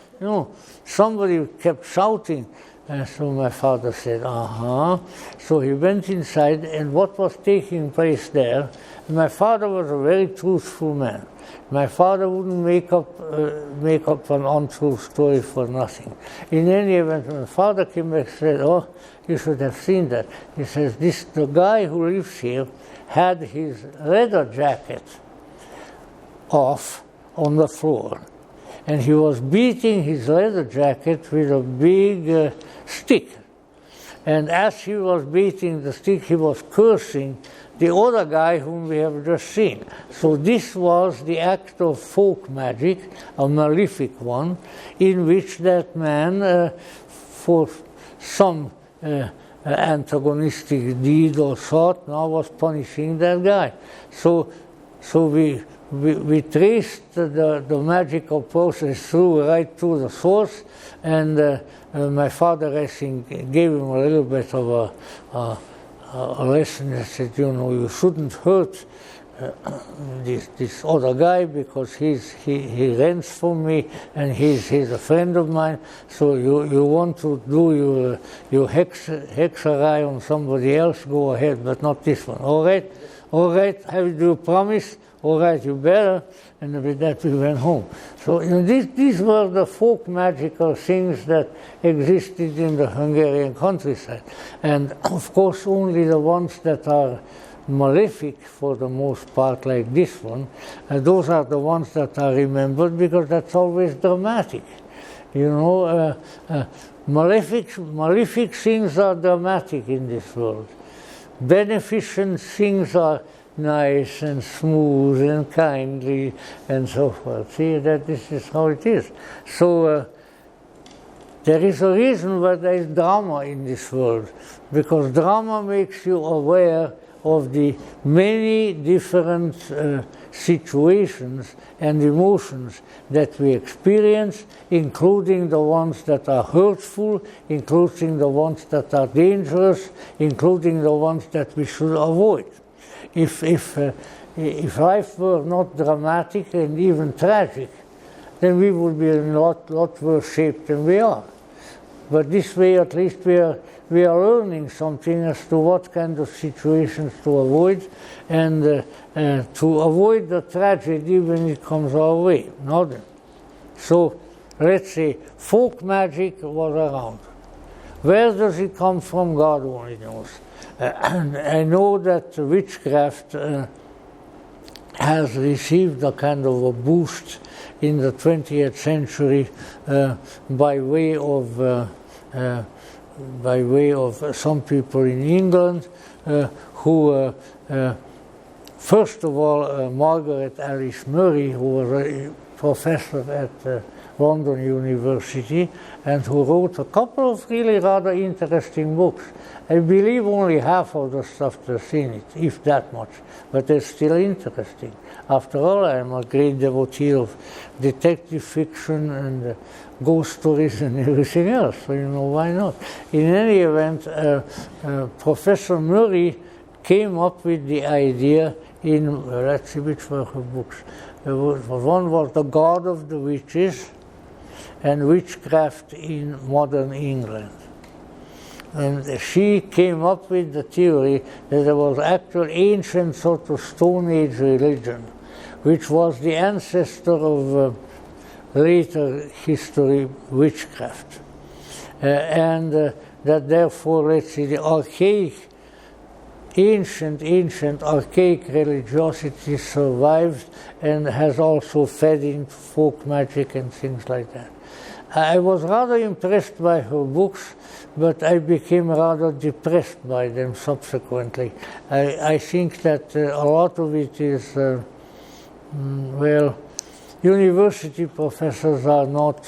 Somebody kept shouting. And so my father said, uh-huh. So he went inside, and what was taking place there, my father was a very truthful man. My father wouldn't make up an untrue story for nothing. In any event, when my father came back and said, oh, you should have seen that. He says, the guy who lives here had his leather jacket off on the floor. And he was beating his leather jacket with a big stick. And as he was beating the stick, he was cursing the other guy whom we have just seen. So this was the act of folk magic, a malefic one, in which that man, for some antagonistic deed or thought, now was punishing that guy. So we traced the magical process right to the source, and my father, I think, gave him a little bit of a lesson that said, you know, you shouldn't hurt this other guy because he rents from me and he's a friend of mine. So you want to do your hexerai on somebody else, go ahead, but not this one. All right, have you promised? All right, you better. And with that we went home. So you know, these were the folk magical things that existed in the Hungarian countryside. And of course only the ones that are malefic for the most part, like this one, those are the ones that are remembered because that's always dramatic. You know, malefic things are dramatic in this world. Beneficent things are nice and smooth and kindly and so forth. See, that this is how it is. So there is a reason why there is drama in this world, because drama makes you aware of the many different situations and emotions that we experience, including the ones that are hurtful, including the ones that are dangerous, including the ones that we should avoid. If life were not dramatic and even tragic, then we would be in a lot worse shape than we are. But this way, at least, we are learning something as to what kind of situations to avoid, and to avoid the tragedy when it comes our way. So, let's say, folk magic was around. Where does it come from? God only knows. And I know that witchcraft has received a kind of a boost in the 20th century by way of some people in England who, first of all, Margaret Alice Murray, who was a professor at London University, and who wrote a couple of really rather interesting books. I believe only half of the stuff that's in it, if that much, but it's still interesting. After all, I'm a great devotee of detective fiction and ghost stories and everything else, so you know, why not? In any event, Professor Murray came up with the idea in, let's see, which were her books. One was The God of the Witches and Witchcraft in Modern England. And she came up with the theory that there was actual ancient sort of Stone Age religion, which was the ancestor of later history witchcraft. And that therefore, let's see, the archaic, ancient archaic religiosity survived and has also fed into folk magic and things like that. I was rather impressed by her books, but I became rather depressed by them subsequently. I think that a lot of it is, well, university professors are not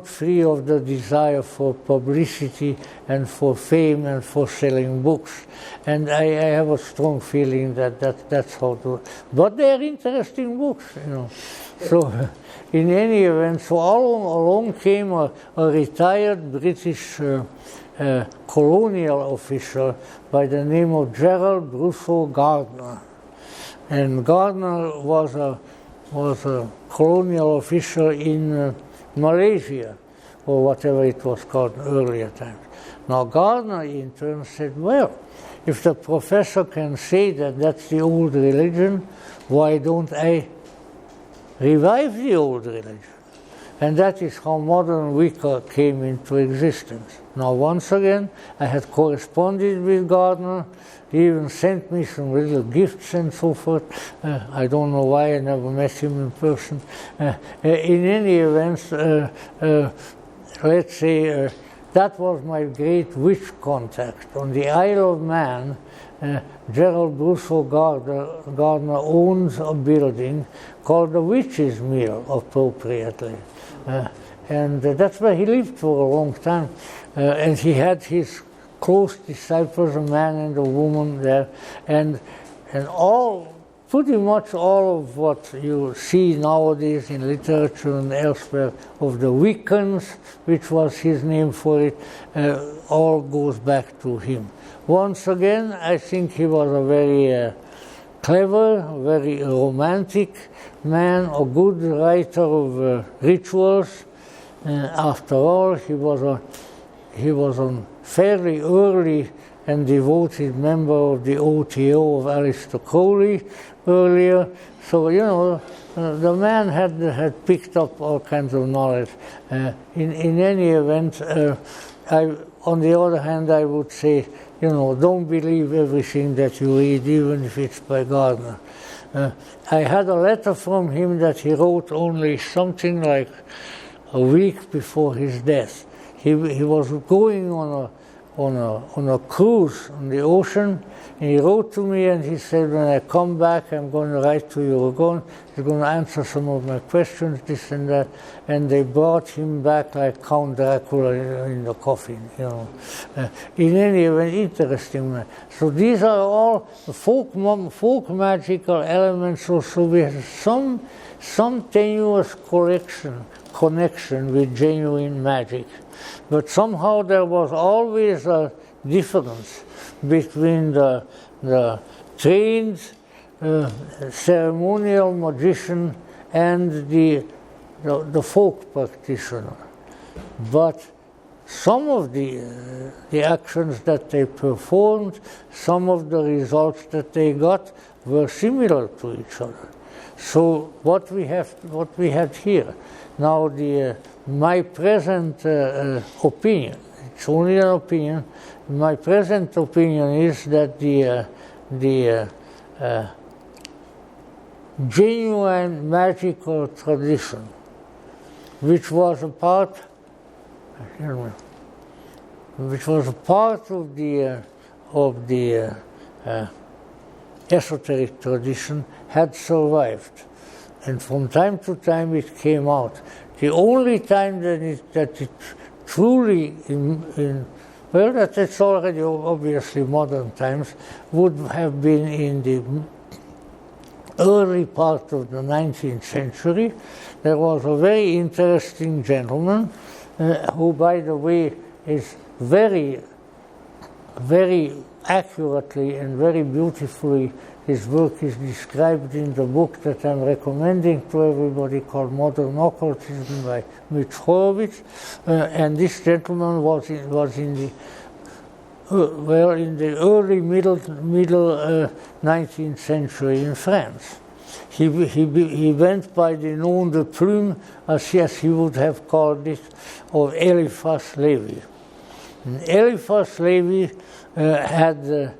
free of the desire for publicity and for fame and for selling books. And I have a strong feeling that that's how to... But they're interesting books, you know. So, in any event, so along came a retired British colonial official by the name of Gerald Brusso Gardner. And Gardner was a colonial official in Malaysia, or whatever it was called in earlier times. Now Gardner in turn said, well, if the professor can say that that's the old religion, why don't I revive the old religion? And that is how modern Wicca came into existence. Now once again, I had corresponded with Gardner. He even sent me some little gifts and so forth. I don't know why, I never met him in person. In any event, let's say that was my great witch contact. On the Isle of Man, Gerald Brusso Gardner owns a building called the Witch's Mill, appropriately. And that's where he lived for a long time. And he had his close disciples, a man and a woman there. And pretty much all of what you see nowadays in literature and elsewhere of the Wiccans, which was his name for it, all goes back to him. Once again, I think he was a very clever, very romantic man, a good writer of rituals. After all, he was a fairly early and devoted member of the OTO of Aleister Crowley earlier. So, you know, the man had picked up all kinds of knowledge. In any event, on the other hand, I would say, you know, don't believe everything that you read, even if it's by Gardner. I had a letter from him that he wrote only something like a week before his death. He was going on a cruise on the ocean, and he wrote to me and he said, when I come back, I'm going to write to you again. He's going to answer some of my questions, this and that. And they brought him back like Count Dracula in the coffin, you know. In any event, interesting man. So these are all folk magical elements. Also, we have some tenuous connection with genuine magic. But somehow there was always a difference between the trained ceremonial magician and the folk practitioner. But some of the actions that they performed, some of the results that they got were similar to each other. So what we have here now, my present opinion, it's only an opinion, my present opinion is that the genuine magical tradition, which was a part of the esoteric tradition, had survived. And from time to time it came out. The only time that it truly, that it's already obviously modern times, would have been in the early part of the 19th century. There was a very interesting gentleman who, by the way, is very, very accurately and very beautifully, his work is described in the book that I'm recommending to everybody, called Modern Occultism by Mitch Horowitz. And this gentleman was in the early middle 19th century in France. He went by the nom de plume, as he would have called it, of Eliphas Levi. And Eliphas Levi had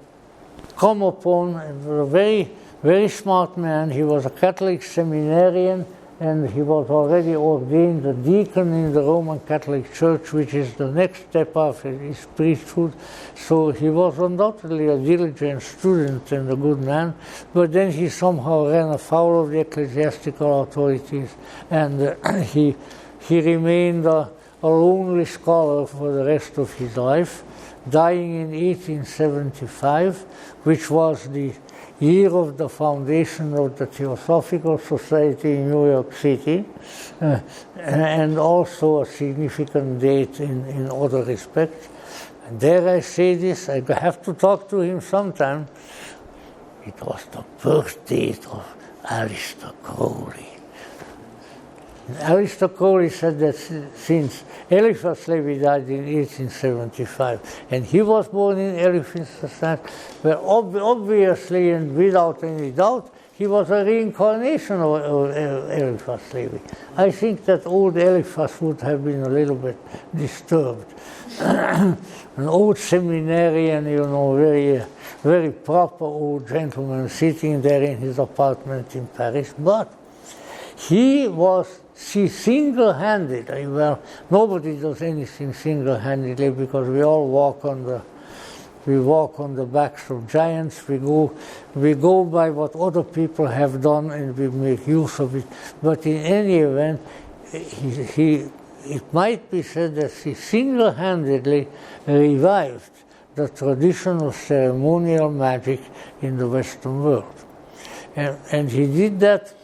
come upon a very, very smart man. He was a Catholic seminarian, and he was already ordained a deacon in the Roman Catholic Church, which is the next step after his priesthood. So he was undoubtedly a diligent student and a good man, but then he somehow ran afoul of the ecclesiastical authorities, and he remained a lonely scholar for the rest of his life, dying in 1875, which was the year of the foundation of the Theosophical Society in New York City, and also a significant date in other respects. And dare I say this, I have to talk to him sometime, it was the birth date of Aleister Crowley. Alistair Crowley said that since Eliphas Levi died in 1875, and he was born in Eliphas, well, obviously and without any doubt, he was a reincarnation of Eliphas Levi. I think that old Eliphas would have been a little bit disturbed. An old seminarian, you know, very proper old gentleman sitting there in his apartment in Paris, but he was single-handedly, well, nobody does anything single-handedly because we all walk on the backs of giants. We go by what other people have done and we make use of it. But in any event, it might be said that he single-handedly revived the traditional ceremonial magic in the Western world. And he did that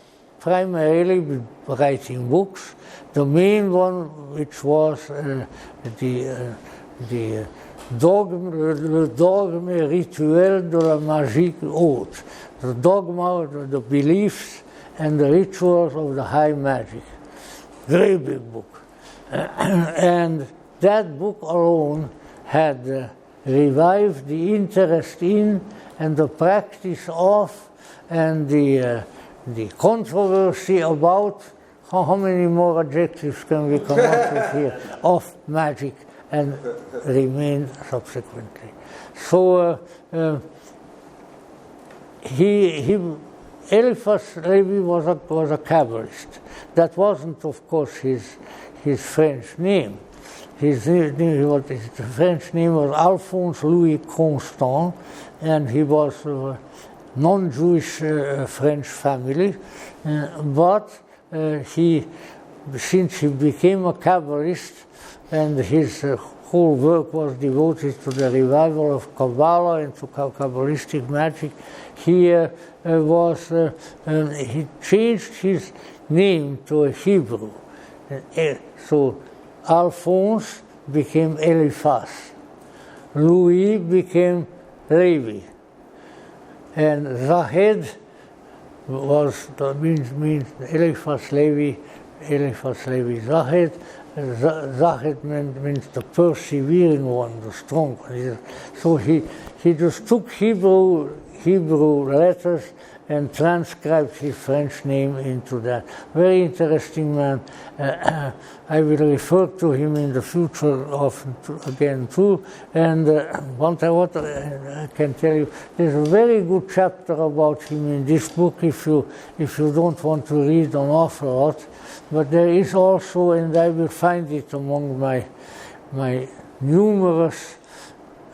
primarily with writing books. The main one, which was the dogme rituel de la magie haute, the dogma, the beliefs and the rituals of the high magic. Very big book. And that book alone had revived the interest in and the practice of and the controversy about, how many more adjectives can we come up with here, of magic, and remained subsequently. So Eliphas Levi was a Kabbalist. That wasn't, of course, his French name. His French name was Alphonse Louis Constant, and he was non-Jewish French family, but since he became a Kabbalist and his whole work was devoted to the revival of Kabbalah and to Kabbalistic magic, he changed his name to a Hebrew. So Alphonse became Eliphas, Louis became Levi, and Zahed means Eliphas Levi Zahed. Zahed means the persevering one, the strong one. So he just took Hebrew letters and transcribed his French name into that. Very interesting man. I will refer to him in the future often again too. And what I can tell you, there's a very good chapter about him in this book if you don't want to read an awful lot. But there is also, and I will find it among my numerous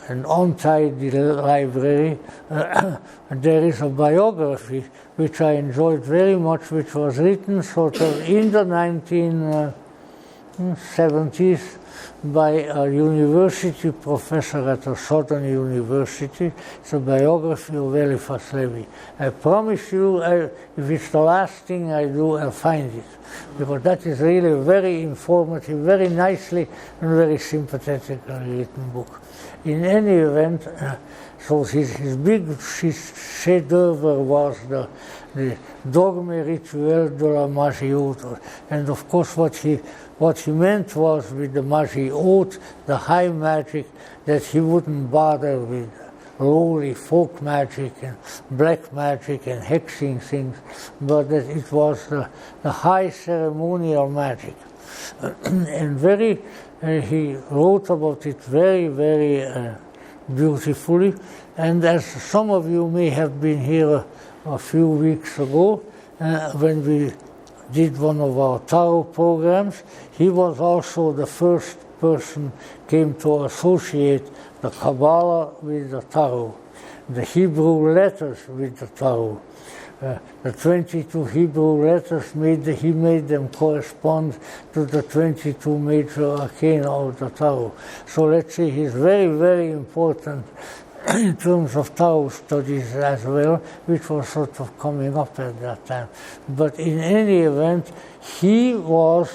and untidy library, there is a biography which I enjoyed very much, which was written sort of in the 1970s by a university professor at a southern university. It's a biography of Eliphas Levi. I promise you, if it's the last thing I do, I'll find it, because that is really very informative, very nicely and very sympathetically written book. In any event, so his big chef d'oeuvre was the dogme rituel de la magie haute. And of course what he meant was with the magie haute, the high magic, that he wouldn't bother with lowly folk magic and black magic and hexing things, but that it was the high ceremonial magic. And he wrote about it very, very beautifully. And as some of you may have been here a few weeks ago, when we did one of our tarot programs, he was also the first person came to associate the Kabbalah with the tarot, the Hebrew letters with the tarot. The 22 Hebrew letters, he made them correspond to the 22 major arcana of the tarot. So let's say he's very, very important in terms of tarot studies as well, which was sort of coming up at that time. But in any event, he was,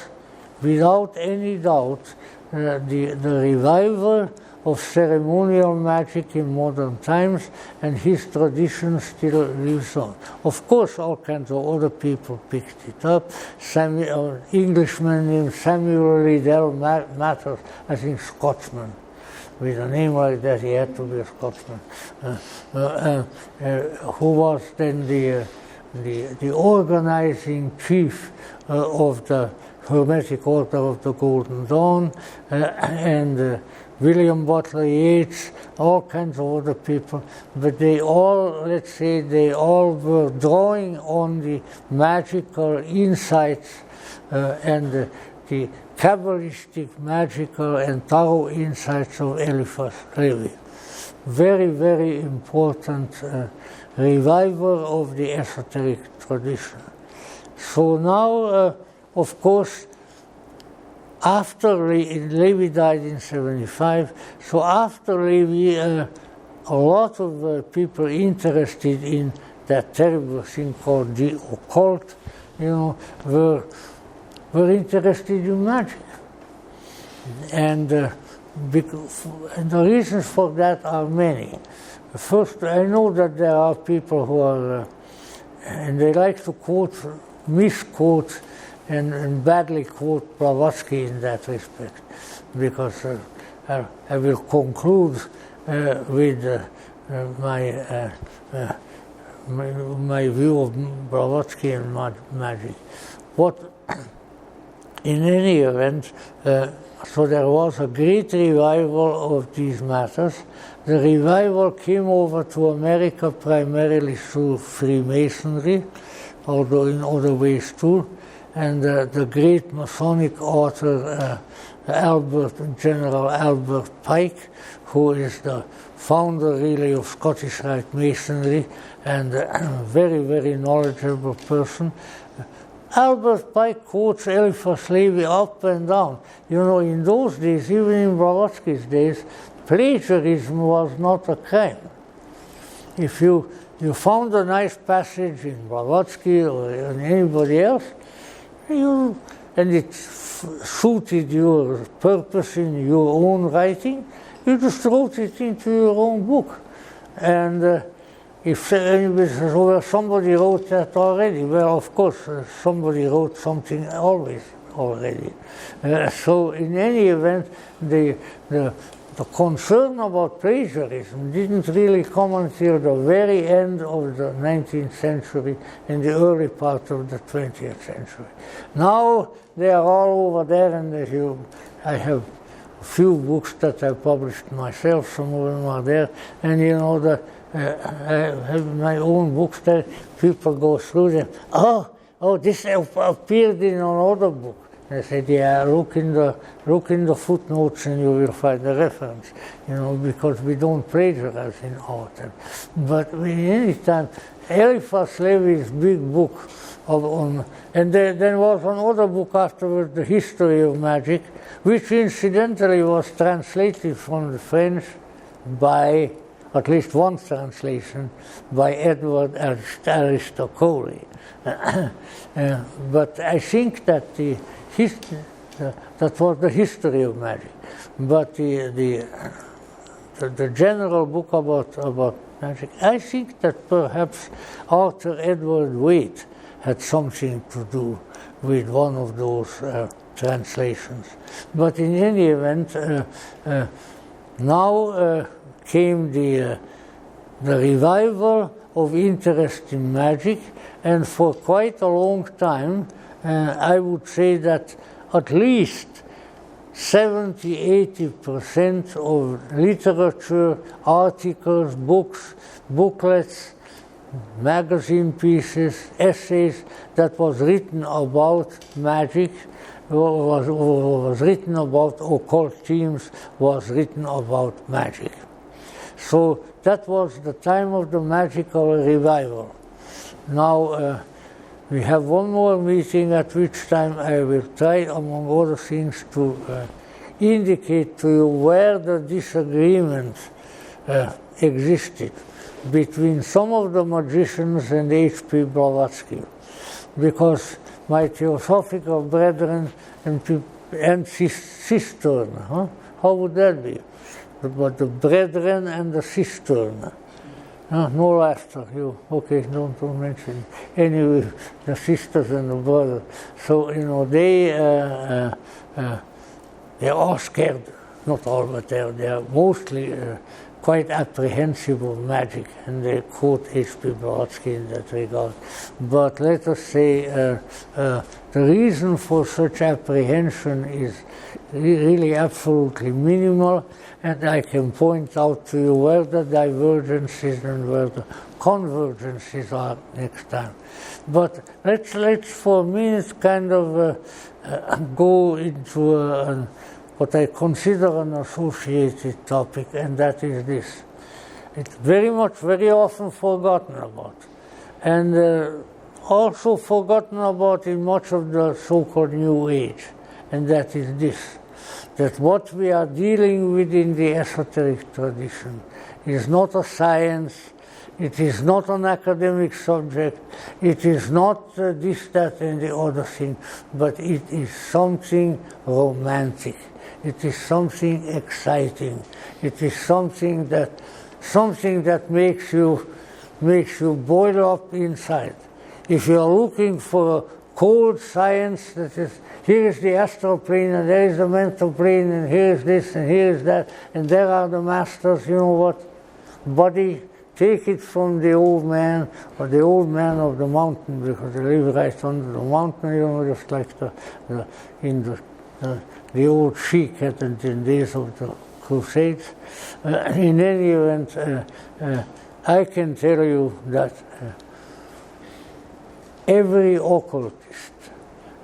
without any doubt, the reviver of ceremonial magic in modern times, and his tradition still lives on. Of course, all kinds of other people picked it up. An Englishman named Samuel Liddell Matters, I think Scotsman. With a name like that, he had to be a Scotsman, who was then the organizing chief of the Hermetic Order of the Golden Dawn, and William Butler Yeats, all kinds of other people, but they all, let's say, they all were drawing on the magical insights and the Kabbalistic, magical, and Tarot insights of Eliphas Levi. Very, very important revival of the esoteric tradition. So now, of course, after Levi died in 75, so after Levi, a lot of people interested in that terrible thing called the occult, were interested in magic. And the reasons for that are many. First, I know that there are people who are, and they like to quote, misquote, and badly quote Blavatsky in that respect, because I will conclude with my view of Blavatsky and magic. In any event, so there was a great revival of these matters. The revival came over to America primarily through Freemasonry, although in other ways too. And the great Masonic author General Albert Pike, who is the founder really of Scottish Rite Masonry and a very, very knowledgeable person. Albert Pike quotes Eliphas Levi up and down. In those days, even in Blavatsky's days, plagiarism was not a crime. If you found a nice passage in Blavatsky or in anybody else, and it suited your purpose in your own writing, you just wrote it into your own book. And if anybody says, well, somebody wrote that already, well, of course, somebody wrote something always already. So in any event, the concern about plagiarism didn't really come until the very end of the 19th century and the early part of the 20th century. Now they are all over there, and I have a few books that I published myself, some of them are there, and I have my own books there, people go through them, oh, this appeared in another book. I said, yeah, look in the footnotes and you will find the reference, because we don't plagiarize in our time. But in any time, Eliphas Levi's big book and there was another book afterwards, The History of Magic, which incidentally was translated from the French by, at least one translation, by Edward Aristocoli. But I think that that was the history of magic. But the general book about magic, I think that perhaps Arthur Edward Waite had something to do with one of those translations. But in any event, now came the revival of interest in magic, and for quite a long time, I would say that at least 70–80% of literature, articles, books, booklets, magazine pieces, essays that was written about magic, was written about occult themes, was written about magic. So that was the time of the magical revival. Now we have one more meeting at which time I will try, among other things, to indicate to you where the disagreement existed between some of the magicians and H.P. Blavatsky, because my theosophical brethren and sisters, how would that be? but the brethren and the sisters. No laughter, you, okay, don't mention it. Anyway, the sisters and the brothers. So, they're all scared, not all, but they're mostly quite apprehensive of magic, and they quote H.P. Blavatsky in that regard. But let us say the reason for such apprehension is really absolutely minimal, and I can point out to you where the divergences and where the convergences are next time. But let's for a minute kind of go into what I consider an associated topic, and that is this. It's very often forgotten about, and also forgotten about in much of the so-called New Age, and that is this, that what we are dealing with in the esoteric tradition is not a science, it is not an academic subject, it is not this, that, and the other thing, but it is something romantic. It is something exciting. It is something that makes you boil up inside. If you are looking for a cold science, that is, here is the astral plane, and there is the mental plane, and here is this, and here is that, and there are the masters. You know what? Body, take it from the old man, or the old man of the mountain, because they live right under the mountain, just like the old sheik had in the days of the Crusades. In any event, I can tell you that every occultist,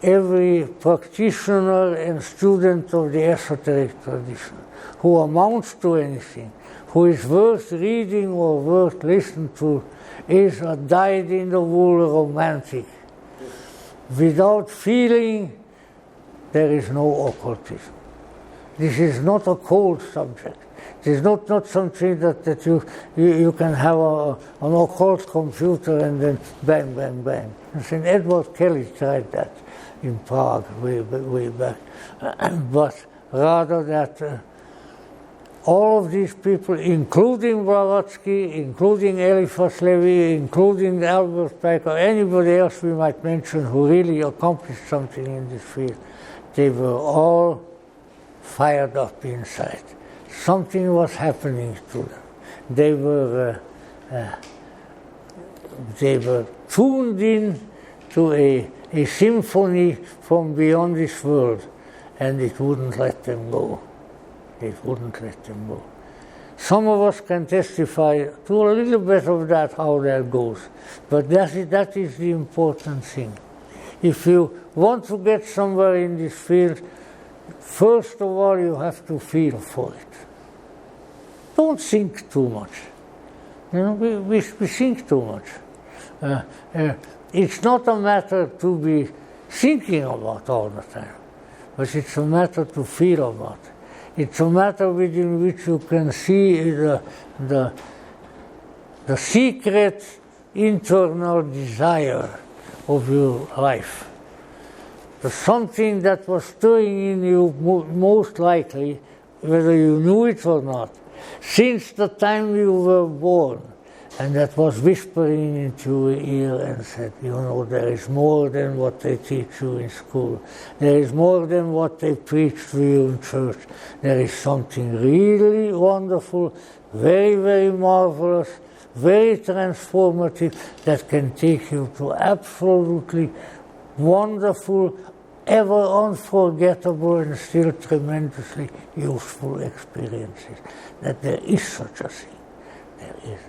every practitioner and student of the esoteric tradition who amounts to anything, who is worth reading or worth listening to, is a dyed-in-the-wool romantic. Without feeling, there is no occultism. This is not a cold subject. It is not something that you can have an occult computer and then bang, bang, bang. And St. Edward Kelly tried that in Prague way back. But rather that all of these people, including Blavatsky, including Eliphas Levi, including Albert Pike, or anybody else we might mention who really accomplished something in this field, they were all fired up inside. Something was happening to them. They were tuned in to a symphony from beyond this world, and it wouldn't let them go. It wouldn't let them go. Some of us can testify to a little bit of that, how that goes. But that is the important thing. If you want to get somewhere in this field, first of all, you have to feel for it. Don't think too much. We think too much. It's not a matter to be thinking about all the time, but it's a matter to feel about. It's a matter within which you can see the secret internal desire of your life. The something that was stirring in you most likely, whether you knew it or not, since the time you were born, and that was whispering into your ear and said, there is more than what they teach you in school. There is more than what they preach to you in church. There is something really wonderful, very, very marvelous, very transformative, that can take you to absolutely wonderful, ever unforgettable, and still tremendously useful experiences. That there is such a thing. There is.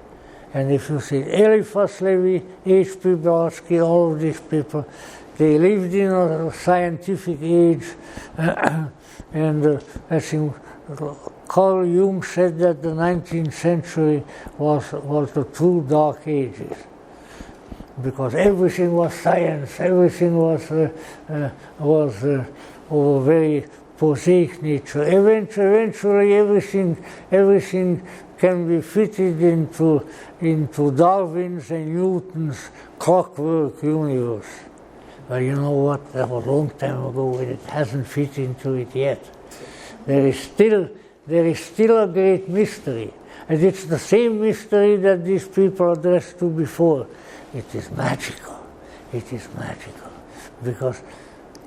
And if you see Eliphas Levi, H.P. Blavatsky, all of these people, they lived in a scientific age, and I think Carl Jung said that the 19th century was the true dark ages, because everything was science, everything was of a very prosaic nature. Eventually, everything can be fitted into Darwin's and Newton's clockwork universe. But you know what? That was a long time ago, and it hasn't fit into it yet. There is still there is still a great mystery. And it's the same mystery that these people addressed to before. It is magical. It is magical. Because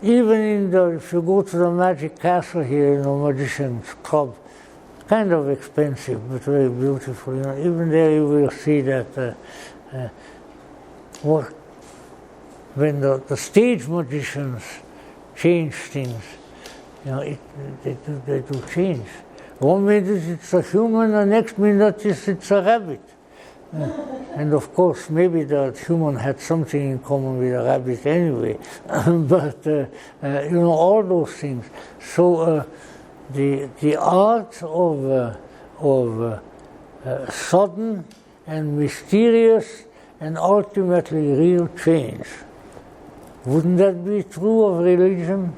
even if you go to the Magic Castle here in the Magician's Club, kind of expensive but very beautiful, even there you will see that when the stage magicians change things, they do change. One minute it's a human, the next minute it's a rabbit. And of course, maybe the human had something in common with a rabbit anyway. But all those things. So the art of sudden and mysterious and ultimately real change. Wouldn't that be true of religion?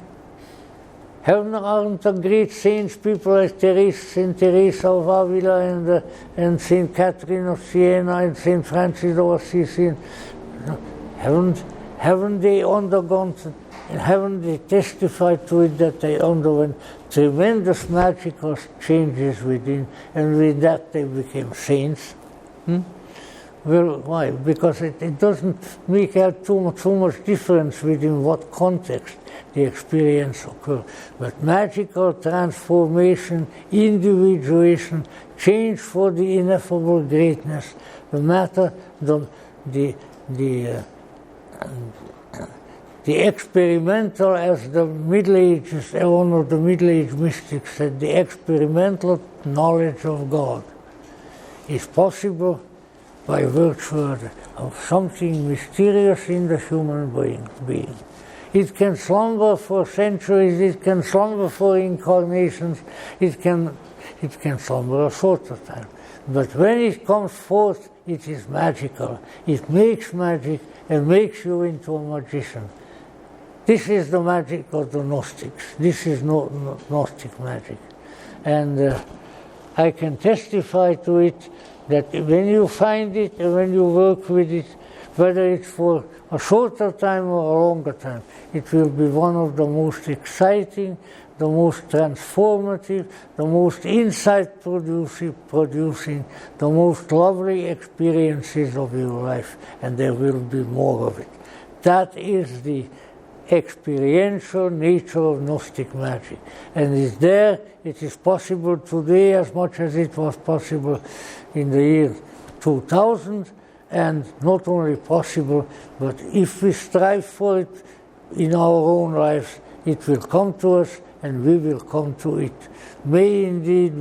Aren't the great saints, people like Saint Teresa of Avila and Saint Catherine of Siena and Saint Francis of Assisi, haven't they undergone, haven't they testified to it that they underwent tremendous magical changes within, and with that they became saints? Well, why? Because it doesn't make too much difference within what context the experience occurs. But magical transformation, individuation, change for the ineffable greatness, the experimental, as the Middle Ages, one of the Middle Age mystics said, the experimental knowledge of God is possible by virtue of something mysterious in the human being. It can slumber for centuries, it can slumber for incarnations, it can slumber a shorter time. But when it comes forth, it is magical. It makes magic and makes you into a magician. This is the magic of the Gnostics. This is Gnostic magic. And I can testify to it that when you find it and when you work with it, whether it's for a shorter time or a longer time, it will be one of the most exciting, the most transformative, the most insight-producing, the most lovely experiences of your life, and there will be more of it. That is the experiential nature of Gnostic magic. And it's there, it is possible today as much as it was possible in the year 2000, and not only possible, but if we strive for it in our own lives, it will come to us and we will come to it. May indeed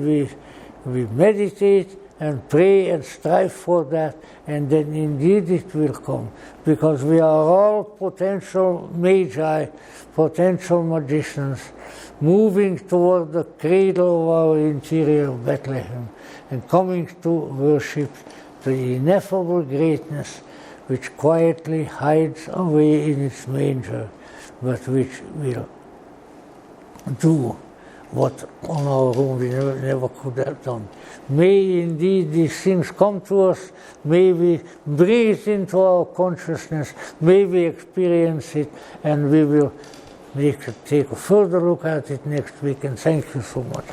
we meditate and pray and strive for that, and then indeed it will come, because we are all potential magi, potential magicians, moving toward the cradle of our interior of Bethlehem and coming to worship the ineffable greatness which quietly hides away in its manger, but which will do what on our own we never could have done. May indeed these things come to us, may we breathe into our consciousness, may we experience it, and we will take a further look at it next week, and thank you so much.